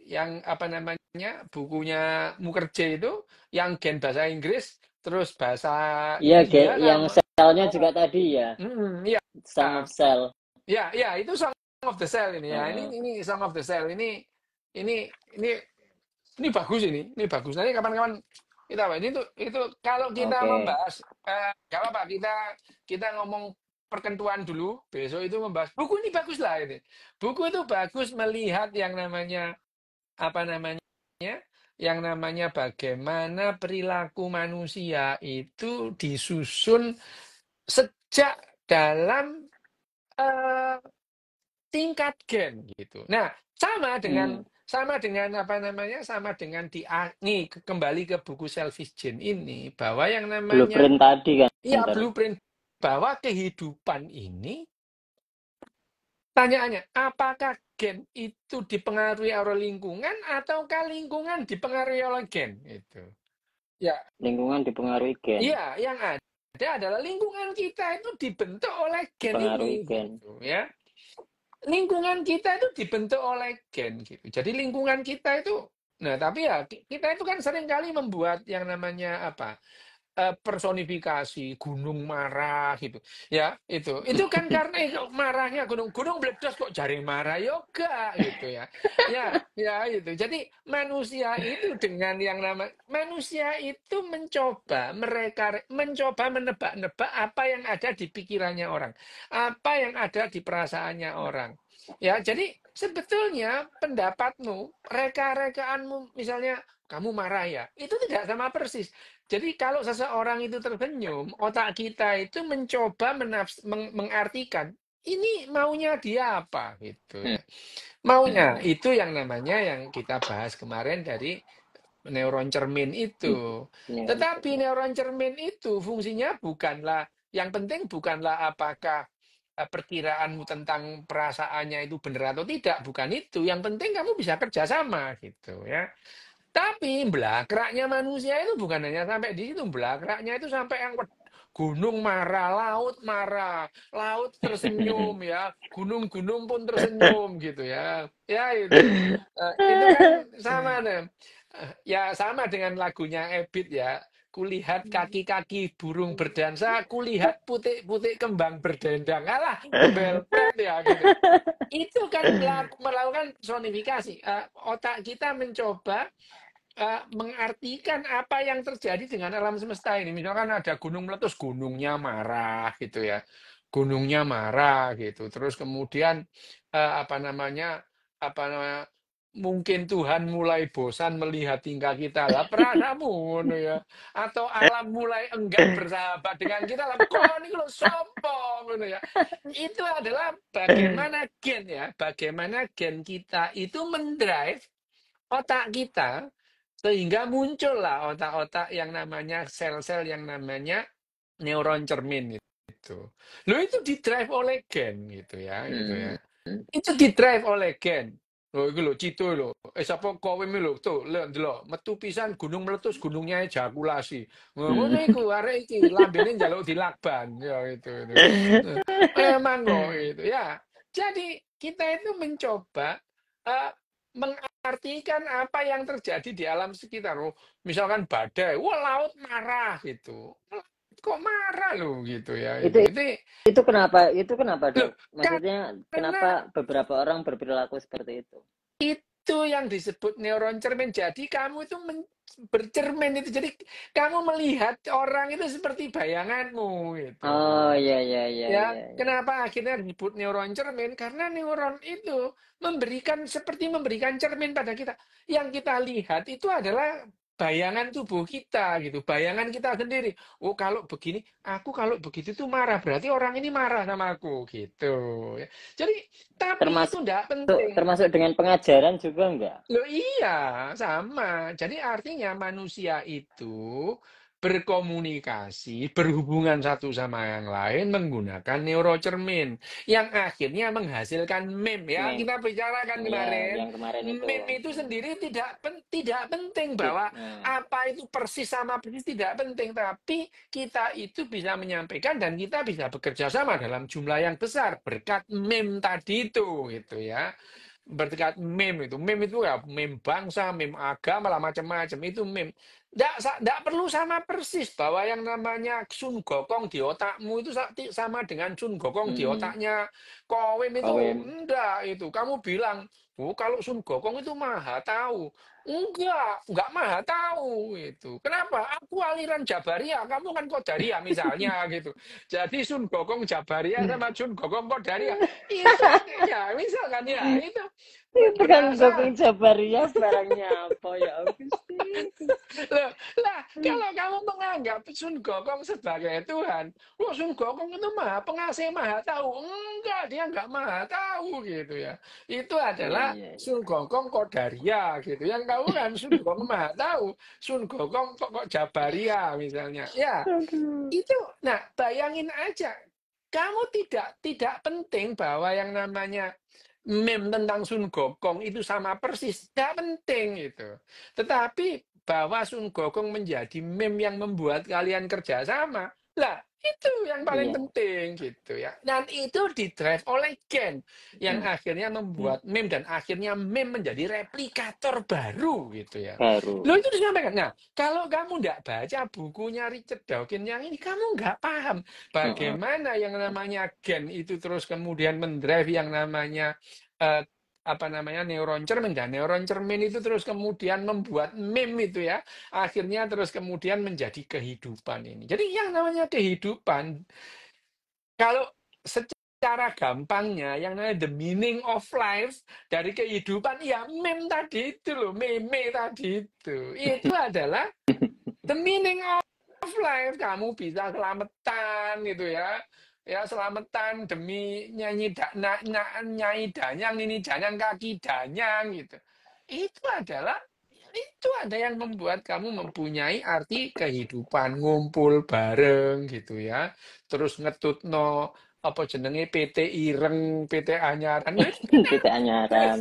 yang apa namanya bukunya Mukherjee itu, yang gen bahasa Inggris, terus bahasa Iya, India yang selnya juga tadi ya. Iya, Song of Cell. ya, itu Song of the Cell ini ya. Ini Song of the Cell ini ini bagus ini bagus. Nanti kapan-kapan kita bahas itu kalau kita membahas nggak apa kita ngomong perkentuan dulu besok itu membahas buku ini bagus lah ini. Buku itu bagus melihat yang namanya apa namanya yang namanya bagaimana perilaku manusia itu disusun sejak dalam tingkat gen gitu. Nah, sama dengan apa namanya? Sama dengan kembali ke buku Selfish Gene ini bahwa yang namanya blueprint tadi kan. Iya, blueprint bahwa kehidupan ini tanyaannya apakah gen itu dipengaruhi oleh lingkungan ataukah lingkungan dipengaruhi oleh gen itu. Ya, lingkungan dipengaruhi gen. iya, yang ada adalah lingkungan kita itu dibentuk oleh gen dipengaruhi ini gen. gitu, ya. Lingkungan kita itu dibentuk oleh gen gitu. Jadi lingkungan kita itu, nah tapi ya kita itu kan seringkali membuat yang namanya apa personifikasi gunung marah gitu, ya itu kan karena marahnya gunung meledos kok jari marah yoga gitu ya, itu. Jadi manusia itu dengan yang manusia itu mencoba menebak-nebak apa yang ada di pikirannya orang, apa yang ada di perasaannya orang. Ya, jadi sebetulnya pendapatmu, reka-rekaanmu, misalnya kamu marah ya, itu tidak sama persis. Jadi kalau seseorang itu tersenyum, otak kita itu mencoba mengartikan ini maunya dia apa gitu ya. Maunya itu yang namanya yang kita bahas kemarin dari neuron cermin itu. Tetapi neuron cermin itu fungsinya bukanlah, yang penting bukanlah apakah perkiraanmu tentang perasaannya itu benar atau tidak, bukan itu. Yang penting kamu bisa kerjasama gitu ya. Tapi belakraknya manusia itu bukan hanya sampai di situ, belakraknya itu sampai yang gunung marah, laut tersenyum ya, gunung-gunung pun tersenyum gitu ya. Ya itu. Itu kan sama nih. Ya sama dengan lagunya Ebit ya. Kulihat kaki-kaki burung berdansa, kulihat putih-putih kembang berdendang. Alah, belpet ya gitu. Itu kan melakukan personifikasi. Otak kita mencoba mengartikan apa yang terjadi dengan alam semesta ini. Misalkan ada gunung meletus, gunungnya marah gitu ya. Gunungnya marah gitu. Terus kemudian apa namanya mungkin Tuhan mulai bosan melihat tingkah kita lah perasamu ya, atau alam mulai enggan bersahabat dengan kita lah kok ini lo sombong ya. Itu adalah bagaimana gen kita itu mendrive otak kita sehingga muncullah otak-otak yang namanya sel-sel yang namanya neuron cermin itu. Lo itu didrive oleh gen gitu ya, Itu didrive oleh gen. Loh, itu lo cito lo. Siapa kowe lo tuh, lo metu pisan gunung meletus, gunungnya ejakulasi. Ngono iku arek iki lambene njaluk dilakban ya itu. Emang kok itu ya. Jadi kita itu mencoba mengartikan apa yang terjadi di alam sekitar. Oh, misalkan badai, wah laut marah gitu. Kok marah loh gitu ya Itu itu. itu kenapa, Loh, Dok? Maksudnya karena kenapa beberapa orang berperilaku seperti itu? itu yang disebut neuron cermin. Jadi kamu itu bercermin itu. Jadi kamu melihat orang itu seperti bayanganmu gitu. Oh, iya iya iya Ya, iya iya. kenapa akhirnya disebut neuron cermin? Karena neuron itu seperti memberikan cermin pada kita. Yang kita lihat itu adalah bayangan tubuh kita gitu, bayangan kita sendiri. Oh, kalau begini, aku kalau begitu tuh marah, berarti orang ini marah sama aku gitu. Ya. Jadi, tapi itu Termasuk tidak penting. termasuk dengan pengajaran juga enggak? Loh iya, sama. Jadi artinya manusia itu berkomunikasi, berhubungan satu sama yang lain menggunakan neurocermin yang akhirnya menghasilkan meme ya. Mem. Kita bicarakan Ya, kemarin, yang kemarin itu. meme itu sendiri tidak penting bahwa Nah, apa itu persis sama persis tidak penting, tapi kita itu bisa menyampaikan dan kita bisa bekerja sama dalam jumlah yang besar berkat meme tadi itu gitu ya. Berkat meme itu ya meme bangsa, meme agama lah macam-macam itu meme. Nggak perlu sama persis bahwa yang namanya Sun Gokong di otakmu itu sama dengan Sun Gokong di mm, otaknya Kowem itu kawin. enggak itu. Kamu bilang, oh kalau Sun Gokong itu maha tahu. Enggak maha tahu itu. Kenapa? Aku aliran Jabaria, kamu kan Qadariyah misalnya gitu. Jadi Sun Gokong Jabaria sama Sun Gokong Qadariyah itu ya misalkan ya itu Itu kan berasa Gokong Jabaria barangnya apa ya Agusti? loh, lah kalau kamu menganggap Sun Gokong sebagai Tuhan, wah Sun Gokong itu maha pengasih maha tahu, enggak dia enggak maha tahu gitu ya. Itu Iya adalah iya iya. Sun Gokong Qadariyah gitu. Yang kamu kan Sun Gokong maha tahu, Sun Gokong kok Jabaria misalnya. Ya, Aduh. itu, nah bayangin aja, kamu tidak penting bahwa yang namanya meme tentang Sun Gokong itu sama persis, tidak penting itu. Tetapi bahwa Sun Gokong menjadi meme yang membuat kalian kerjasama, lah itu yang paling Iya. penting gitu ya. Dan itu didrive oleh Gen yang Hmm. akhirnya membuat meme dan akhirnya meme menjadi replikator baru gitu ya. Lo Baru. itu disampaikan. Nah, kalau kamu nggak baca bukunya Richard Dawkins yang ini, kamu nggak paham Heeh. bagaimana yang namanya gen itu terus kemudian mendrive yang namanya eh, apa namanya neuron cermin dan neuron cermin itu terus kemudian membuat meme itu ya, akhirnya terus kemudian menjadi kehidupan ini. Jadi yang namanya kehidupan, kalau secara gampangnya yang namanya the meaning of life dari kehidupan ya meme tadi itu loh, meme tadi itu adalah the meaning of life. Kamu bisa selamatan gitu ya. Ya selamatan demi nyanyi danyang ini danyang kaki danyang gitu. Itu adalah itu ada yang membuat kamu mempunyai arti kehidupan ngumpul bareng gitu ya. Terus ngetut no apa jenenge PT Ireng, PT Anyaran. Ya, itu kan Kita anyaran.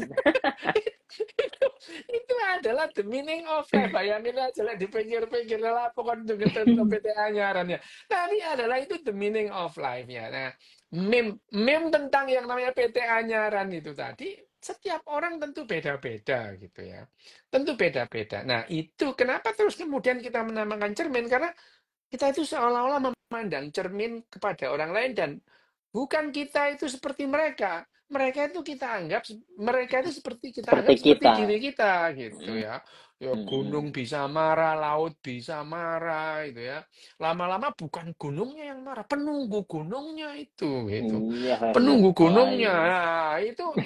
itu, itu adalah the meaning of life. Bayangin aja lah dipikir-pikir lah pokoknya itu PT Anyaran ya. Tapi adalah itu the meaning of life ya. Nah, meme tentang yang namanya PT Anyaran itu tadi setiap orang tentu beda-beda gitu ya. Tentu beda-beda. Nah, itu kenapa terus kemudian kita menamakan cermin karena kita itu seolah-olah memandang cermin kepada orang lain dan bukan kita itu seperti mereka. Mereka itu kita anggap, mereka itu seperti kita Seperti anggap seperti kita. diri kita gitu Mm, ya. Ya mm, gunung bisa marah, laut bisa marah gitu ya. Lama-lama bukan gunungnya yang marah, penunggu gunungnya itu gitu. iya Hermes. Penunggu Wah, gunungnya. iya. Nah,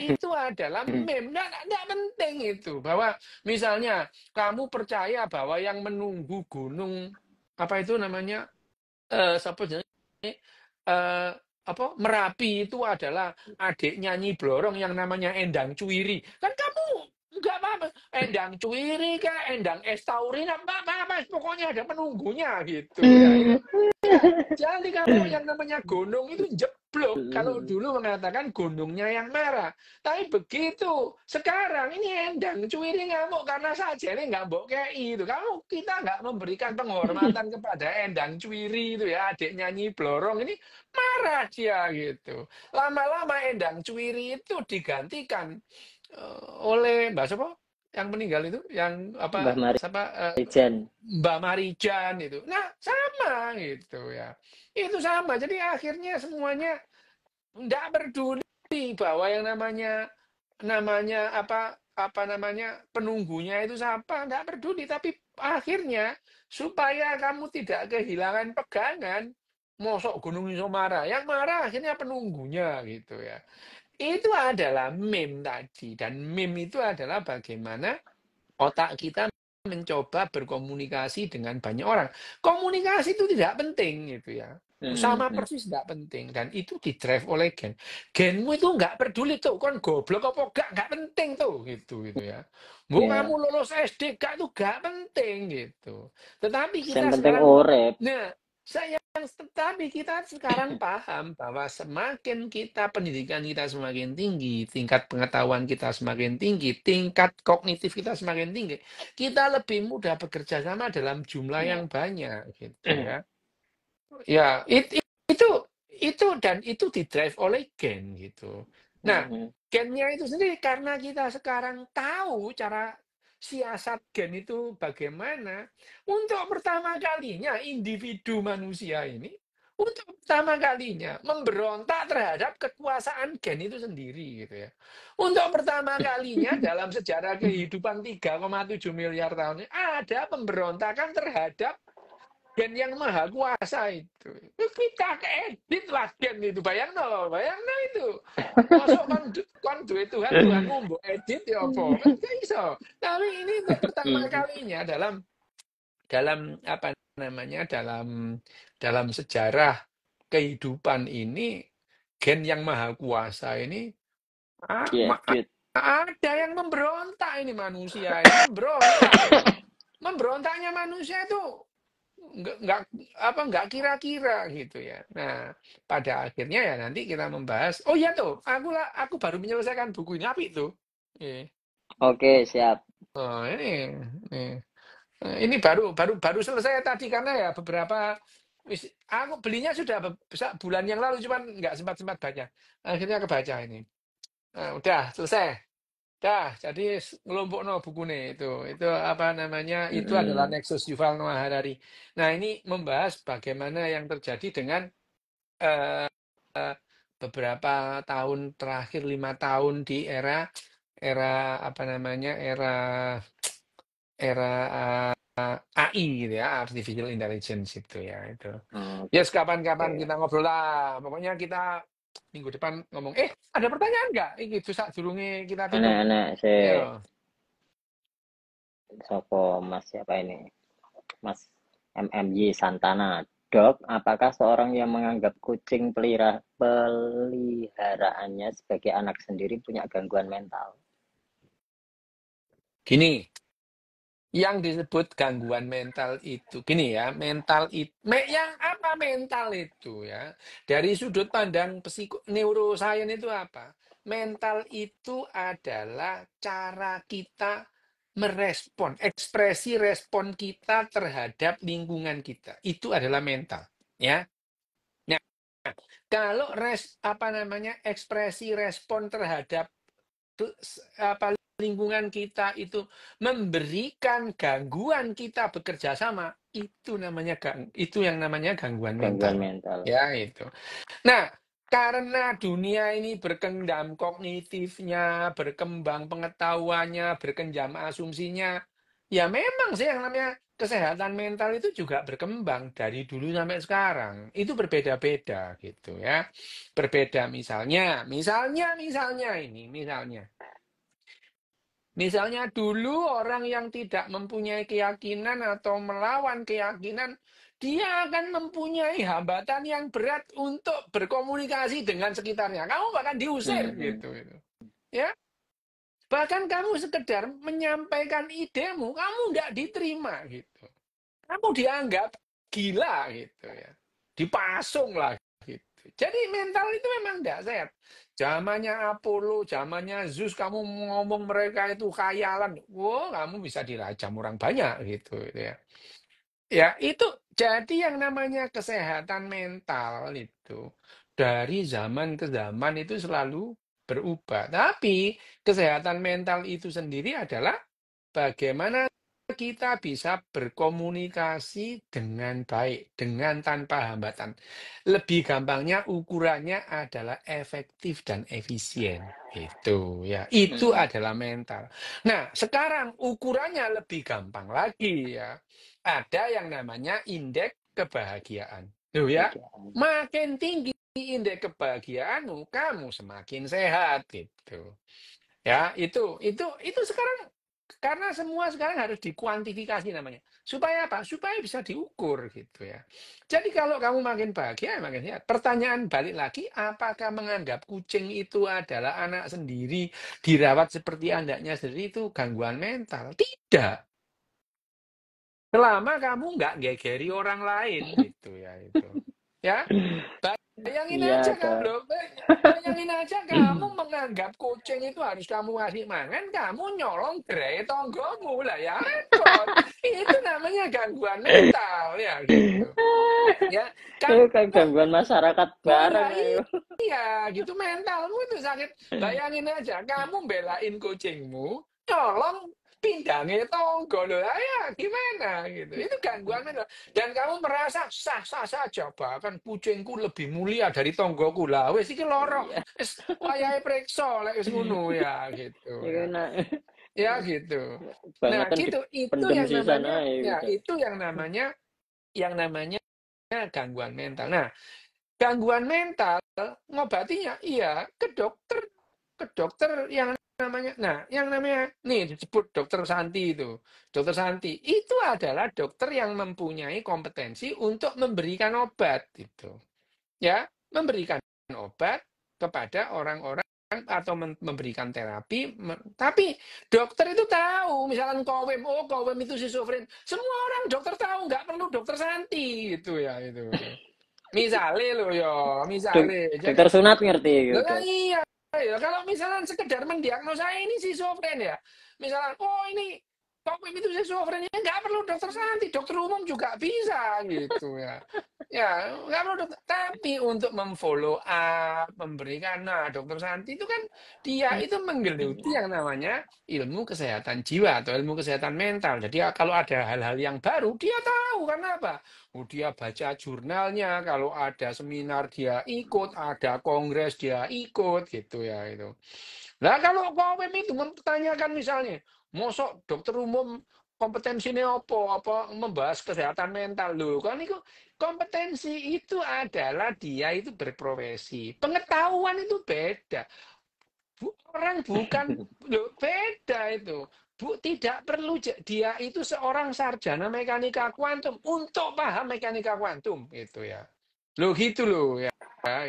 itu adalah meme. Nggak penting itu bahwa misalnya kamu percaya bahwa yang menunggu gunung apa itu namanya siapa jenenge eh, apa Merapi itu adalah adik nyanyi Blorong yang namanya Endang Cuwiri. Kan kamu nggak apa-apa. Endang Cuwiri kah, Endang Estauri, nggak apa-apa. Pokoknya ada penunggunya gitu ya. Itu ya. Jadi kalau yang namanya gunung itu jeblok. Kalau dulu mengatakan gunungnya yang marah. Tapi begitu sekarang ini Endang Cuwiri ngamuk karena saja ini nggak mbok kei itu. Kita nggak memberikan penghormatan kepada Endang Cuwiri itu ya, adik nyanyi Blorong ini marah dia gitu. Lama-lama Endang Cuwiri itu digantikan oleh Mbak siapa yang meninggal itu, yang Mbah apa siapa Marijan. Mbak Marijan itu. Nah, sama gitu ya. Itu sama. Jadi akhirnya semuanya nggak peduli bahwa yang namanya apa namanya penunggunya itu siapa, nggak peduli. Tapi akhirnya supaya kamu tidak kehilangan pegangan, mosok Gunung iso marah, yang marah akhirnya penunggunya gitu ya. Itu adalah meme tadi, dan meme itu adalah bagaimana otak kita mencoba berkomunikasi dengan banyak orang. Komunikasi itu tidak penting gitu ya. Sama persis tidak penting, dan itu didrive oleh gen. Genmu itu nggak peduli tuh, kon goblok apa nggak penting tuh gitu ya. Bu Ya, kamu lulus SD gak tuh nggak penting gitu. Tetapi yang kita penting sekarang, urip. nah tetapi kita sekarang paham bahwa semakin pendidikan kita semakin tinggi, tingkat pengetahuan kita semakin tinggi, tingkat kognitif kita semakin tinggi, kita lebih mudah bekerja sama dalam jumlah Ya. yang banyak gitu ya. Ya, dan itu didrive oleh gen gitu. Nah, gennya itu sendiri karena kita sekarang tahu cara siasat gen itu bagaimana, untuk pertama kalinya individu manusia ini untuk pertama kalinya memberontak terhadap kekuasaan gen itu sendiri gitu ya. Untuk pertama kalinya dalam sejarah kehidupan 3,7 miliar tahun ini ada pemberontakan terhadap gen yang maha kuasa itu. Kita keedit lah gen itu. Bayangno itu. Masuk kon duwe Tuhan, Tuhanmu mbok edit ya apa? Kan gak iso. Tapi ini untuk pertama kalinya dalam apa namanya dalam sejarah kehidupan ini, gen yang maha kuasa ini Diedit. ada yang memberontak, ini manusia ini memberontak ini. Memberontaknya manusia itu nggak kira-kira gitu ya. Nah, pada akhirnya ya nanti kita membahas. Oh iya tuh, aku baru menyelesaikan buku ini. Apa itu? Oke, siap. Oh ini. Ini baru selesai tadi karena ya beberapa aku belinya sudah bulan yang lalu, cuman nggak sempat baca. Akhirnya kebaca ini. Nah, udah selesai. Dah, jadi ngelompok no buku nih itu apa namanya, itu adalah Nexus Yuval Noah Harari. Nah ini membahas bagaimana yang terjadi dengan eh, beberapa tahun terakhir, 5 tahun di era apa namanya era AI gitu ya, artificial intelligence itu ya itu. Yes, kapan-kapan kita ngobrol lah. Pokoknya kita minggu depan ngomong. Ada pertanyaan nggak? Itu saat durunge kita tutup. Enak-enak sih. Ayo. Sopo Mas siapa ini? Mas MMY Santana. Dok, apakah seorang yang menganggap kucing peliharaannya sebagai anak sendiri punya gangguan mental? Gini, yang disebut gangguan mental itu, gini ya, yang apa mental itu ya? Dari sudut pandang neuroscience itu apa? Mental itu adalah cara kita merespon, ekspresi respon kita terhadap lingkungan kita. Itu adalah mental, ya. Nah, kalau apa namanya, ekspresi respon terhadap apa lingkungan kita itu memberikan gangguan kita bekerja sama, itu yang namanya gangguan mental. Ya itu. Nah, karena dunia ini berkembang kognitifnya, berkembang pengetahuannya, berkembang asumsinya, ya memang sih yang namanya kesehatan mental itu juga berkembang dari dulu sampai sekarang. Itu berbeda-beda gitu ya. Berbeda misalnya ini. Misalnya dulu orang yang tidak mempunyai keyakinan atau melawan keyakinan, dia akan mempunyai hambatan yang berat untuk berkomunikasi dengan sekitarnya. Kamu bahkan diusir gitu. Ya, bahkan kamu sekedar menyampaikan idemu, kamu nggak diterima gitu. Kamu dianggap gila gitu ya. Dipasung lah gitu. Jadi mental itu memang tidak sehat. Zamannya Apollo, zamannya Zeus, kamu ngomong mereka itu khayalan. Wow, kamu bisa dirajam orang banyak gitu ya. Ya, itu jadi yang namanya kesehatan mental itu dari zaman ke zaman itu selalu berubah. Tapi kesehatan mental itu sendiri adalah bagaimana kita bisa berkomunikasi dengan baik, dengan tanpa hambatan. Lebih gampangnya ukurannya adalah efektif dan efisien. Itu ya, itu adalah mental. Nah, sekarang ukurannya lebih gampang lagi ya. Ada yang namanya indeks kebahagiaan. Tuh ya, makin tinggi indeks kebahagiaanmu, kamu semakin sehat gitu. Ya, itu sekarang karena semua sekarang harus dikuantifikasi namanya. Supaya apa? Supaya bisa diukur gitu ya. Jadi kalau kamu makin bahagia, makin sehat. Pertanyaan balik lagi, apakah menganggap kucing itu adalah anak sendiri, dirawat seperti anaknya sendiri itu gangguan mental? Tidak. Selama kamu nggak gegeri orang lain gitu ya itu. Ya. Bayangin Iya, aja Kak. bayangin aja kamu menganggap kucing itu harus kamu kasih makan, kamu nyolong gerai tonggomu lah ya repot. Itu namanya gangguan mental ya gitu. Ya, Itu kan kamu gangguan masyarakat bareng lah ayo. iya gitu mentalmu itu sakit. Bayangin aja kamu belain kucingmu, nyolong pindangnya tonggo loh, ya gimana gitu. Itu gangguan mental. Dan kamu merasa sah-sah saja, bahkan kucingku lebih mulia dari tonggoku lah. Wes iki loro, Iya. wis wayahe preksa lek wis ngono ya gitu Itu ya. nak Ya gitu. Nah, bangetan gitu itu dipendem yang sisan namanya ae ya gitu. itu yang namanya gangguan mental. Nah, gangguan mental ngobatinya iya ke dokter yang namanya nih disebut dokter Santi itu. Dokter Santi itu adalah dokter yang mempunyai kompetensi untuk memberikan obat gitu. Ya, memberikan obat kepada orang-orang atau memberikan terapi, tapi dokter itu tahu, misalkan kowem itu schizofren, semua orang dokter tahu, nggak perlu dokter Santi gitu ya itu. Misale loh ya, misale. Jadi, Dokter sunat ngerti lah gitu. iya ya, kalau misalnya sekedar mendiagnosa ini schizofren ya. Misalnya, oh ini kok itu schizofren ya nggak perlu dokter Santi, dokter umum juga bisa gitu ya. Ya, nggak perlu dokter. Tapi untuk memfollow up, memberikan, nah dokter Santi itu kan dia itu menggeluti yang namanya ilmu kesehatan jiwa atau ilmu kesehatan mental. Jadi kalau ada hal-hal yang baru, dia tahu karena apa? Oh, dia baca jurnalnya, kalau ada seminar dia ikut, ada kongres dia ikut, gitu ya itu. Nah kalau kowem itu mempertanyakan misalnya, mosok dokter umum kompetensinya apa membahas kesehatan mental loh, kan itu kompetensi itu adalah dia itu berprofesi, pengetahuan itu beda. Orang bukan loh, beda itu. Tidak perlu dia itu seorang sarjana mekanika kuantum untuk paham mekanika kuantum itu ya. Loh gitu loh ya,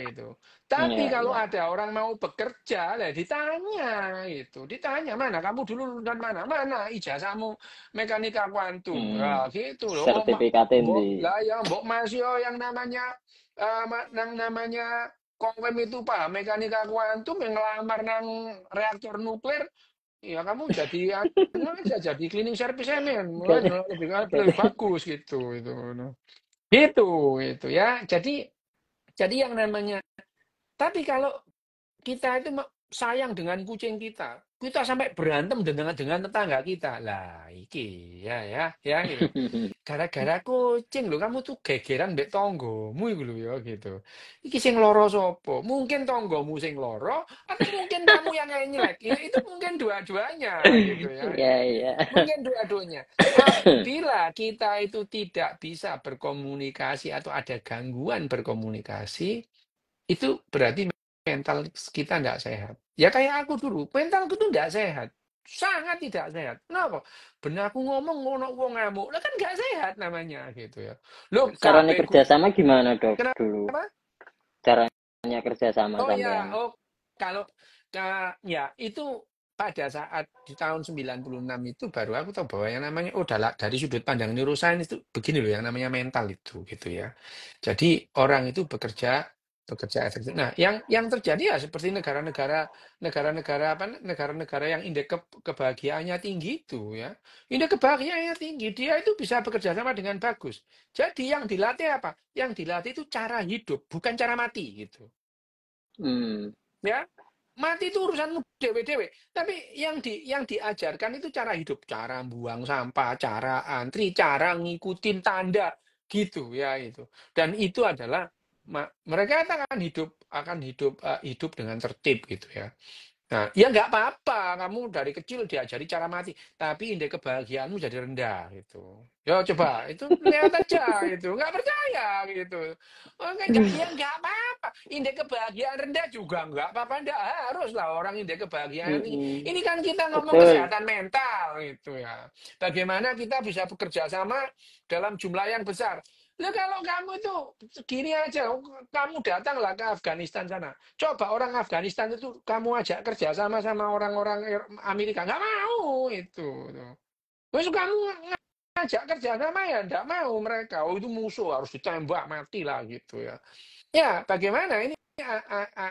itu. Tapi Iya, kalau iya. ada orang mau bekerja, lah ditanya itu, ditanya mana kamu dulu lulusan mana, mana ijazahmu mekanika kuantum, lah gitu loh. Oh, Sertifikat mbok ini. lah ya, mbok Mas yo yang namanya Kongwem itu paham mekanika kuantum yang ngelamar nang reaktor nuklir, ya kamu jadi anu aja, jadi cleaning service men, lebih bagus gitu itu. Gitu itu ya. Jadi yang namanya, tapi kalau kita itu sayang dengan kucing kita sampai berantem dengan tetangga kita. Lah, iki ya gitu. Gara-gara kucing lho kamu tuh gegeran mbek tonggomu iku lho ya gitu. Iki sing loro sapa? Mungkin tonggomu sing loro atau mungkin kamu yang nyelek. Ya, itu mungkin dua-duanya gitu ya. Iya, iya. Mungkin dua-duanya. Apabila kita itu tidak bisa berkomunikasi atau ada gangguan berkomunikasi, itu berarti mental kita tidak sehat. Ya kayak aku dulu, mentalku tuh tidak sehat. Sangat tidak sehat. Kenapa? Benar aku ngomong ngono wong ngamuk. Lah kan nggak sehat namanya gitu ya. Lo Caranya kabeh kerjasama gimana, Dok, dulu? kenapa? Caranya kerjasama Oh ya, sampean. kalau ya itu pada saat di tahun 96 itu baru aku tahu bahwa yang namanya dari sudut pandang neuroscience itu begini loh yang namanya mental itu gitu ya. Jadi orang itu bekerja efektif. Nah, yang terjadi ya seperti negara-negara yang indeks kebahagiaannya tinggi itu ya. Indeks kebahagiaannya tinggi, dia itu bisa bekerja sama dengan bagus. Jadi yang dilatih apa? Yang dilatih itu cara hidup, bukan cara mati gitu. Hmm. Ya, Mati itu urusanmu dewe-dewe. Tapi yang diajarkan itu cara hidup, cara buang sampah, cara antri, cara ngikutin tanda gitu ya itu. Dan itu adalah mereka akan hidup dengan tertib gitu ya. Nah, ya nggak apa-apa, kamu dari kecil diajari cara mati, tapi indeks kebahagiaanmu jadi rendah gitu. Ya coba, itu lihat aja gitu, nggak percaya gitu. Oh, nggak apa-apa, indeks kebahagiaan rendah juga nggak apa-apa, nggak harus lah orang indeks kebahagiaan tinggi. Mm-mm. Ini kan kita ngomong Betul. kesehatan mental gitu ya. Bagaimana kita bisa bekerja sama dalam jumlah yang besar. Nah, kalau kamu itu gini aja, kamu datanglah ke Afghanistan sana. Coba orang Afghanistan itu kamu ajak kerja sama orang-orang Amerika, nggak mau itu. Terus kamu ngajak kerja sama ya nggak mau mereka. Oh itu musuh harus ditembak mati lah gitu ya. Ya bagaimana ini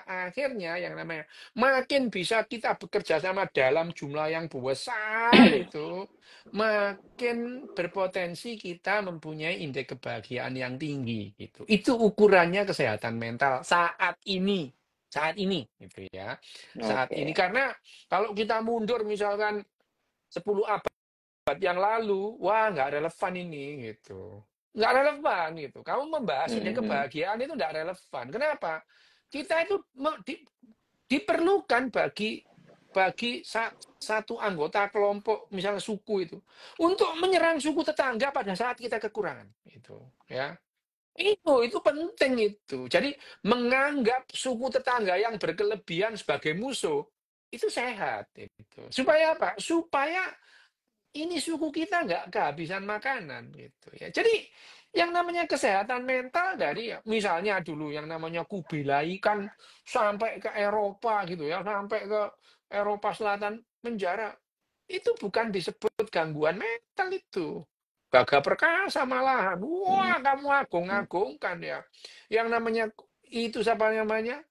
akhirnya yang namanya makin bisa kita bekerja sama dalam jumlah yang besar itu makin berpotensi kita mempunyai indeks kebahagiaan yang tinggi gitu. Itu ukurannya kesehatan mental saat ini. Saat ini gitu ya. Saat ini Oke. karena kalau kita mundur misalkan 10 abad yang lalu, wah nggak relevan ini gitu. Nggak relevan gitu. Kamu membahas indeks Mm-mm. kebahagiaan itu nggak relevan. Kenapa? Kita itu diperlukan bagi satu anggota kelompok misalnya suku itu untuk menyerang suku tetangga pada saat kita kekurangan itu ya itu penting itu jadi menganggap suku tetangga yang berkelebihan sebagai musuh itu sehat itu supaya apa supaya ini suku kita nggak kehabisan makanan gitu ya. Jadi yang namanya kesehatan mental dari misalnya dulu yang namanya Kubilai kan sampai ke Eropa gitu ya, sampai ke Eropa Selatan penjara. Itu bukan disebut gangguan mental itu. Gagah perkasa malahan. Wah, kamu Mm-mm. agung-agungkan ya. Yang namanya itu siapa namanya?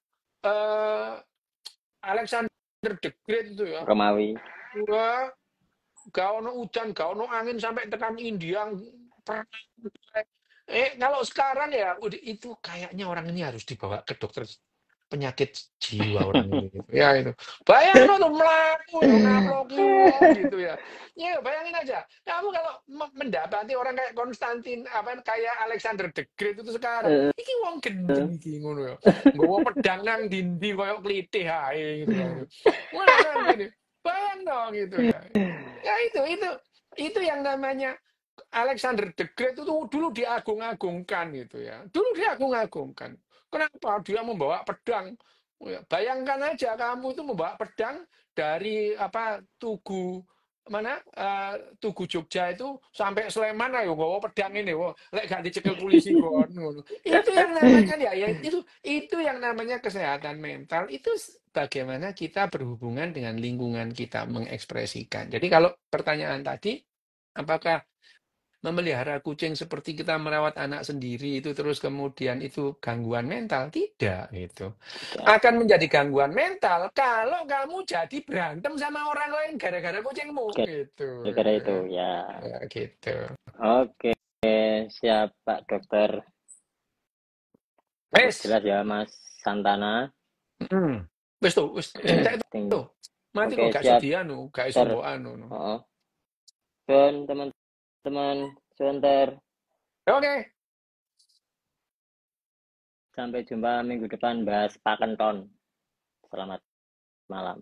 Eh Alexander the Great itu ya. Romawi. Wah, gak ono hujan, gak ono angin sampai tekan India. Kalau sekarang ya itu kayaknya orang ini harus dibawa ke dokter penyakit jiwa orang ini gitu. Ya itu. Bayangin tuh melaku ya ngaploki wong gitu ya. Ya bayangin aja. Kamu kalau mendapati orang kayak Konstantin apa kayak Alexander the Great itu sekarang, iki wong gendeng iki ngono ya. Nggawa pedang nang dindi koyo klitih ae gitu ya. Wah, nang gini. Bayang dong gitu ya. Ya itu yang namanya Alexander the Great itu dulu diagung-agungkan gitu ya. Dulu diagung-agungkan. Kenapa dia membawa pedang? Oh ya, bayangkan aja kamu itu membawa pedang dari Tugu mana Tugu Jogja itu sampai Sleman ayo bawa pedang ini, wah, lek gak dicekel polisi kon. Ngono. Itu yang namanya ya itu yang namanya kesehatan mental itu bagaimana kita berhubungan dengan lingkungan kita mengekspresikan. Jadi kalau pertanyaan tadi apakah memelihara kucing seperti kita merawat anak sendiri itu terus kemudian itu gangguan mental? Tidak gitu. Tidak. Akan menjadi gangguan mental kalau kamu jadi berantem sama orang lain gara-gara kucingmu gitu. Gara-gara itu ya. Ya, gitu. Oke, siap Pak Dokter. Cukup Wes. jelas ya Mas Santana. Wes tuh, wes entek tuh. Mati Oke, kok gak iso siap dianu, gak iso Ter. mbok anu. Oh, Sun teman-teman, Sunter. Oke. Sampai jumpa minggu depan bahas Pakenton. Selamat malam.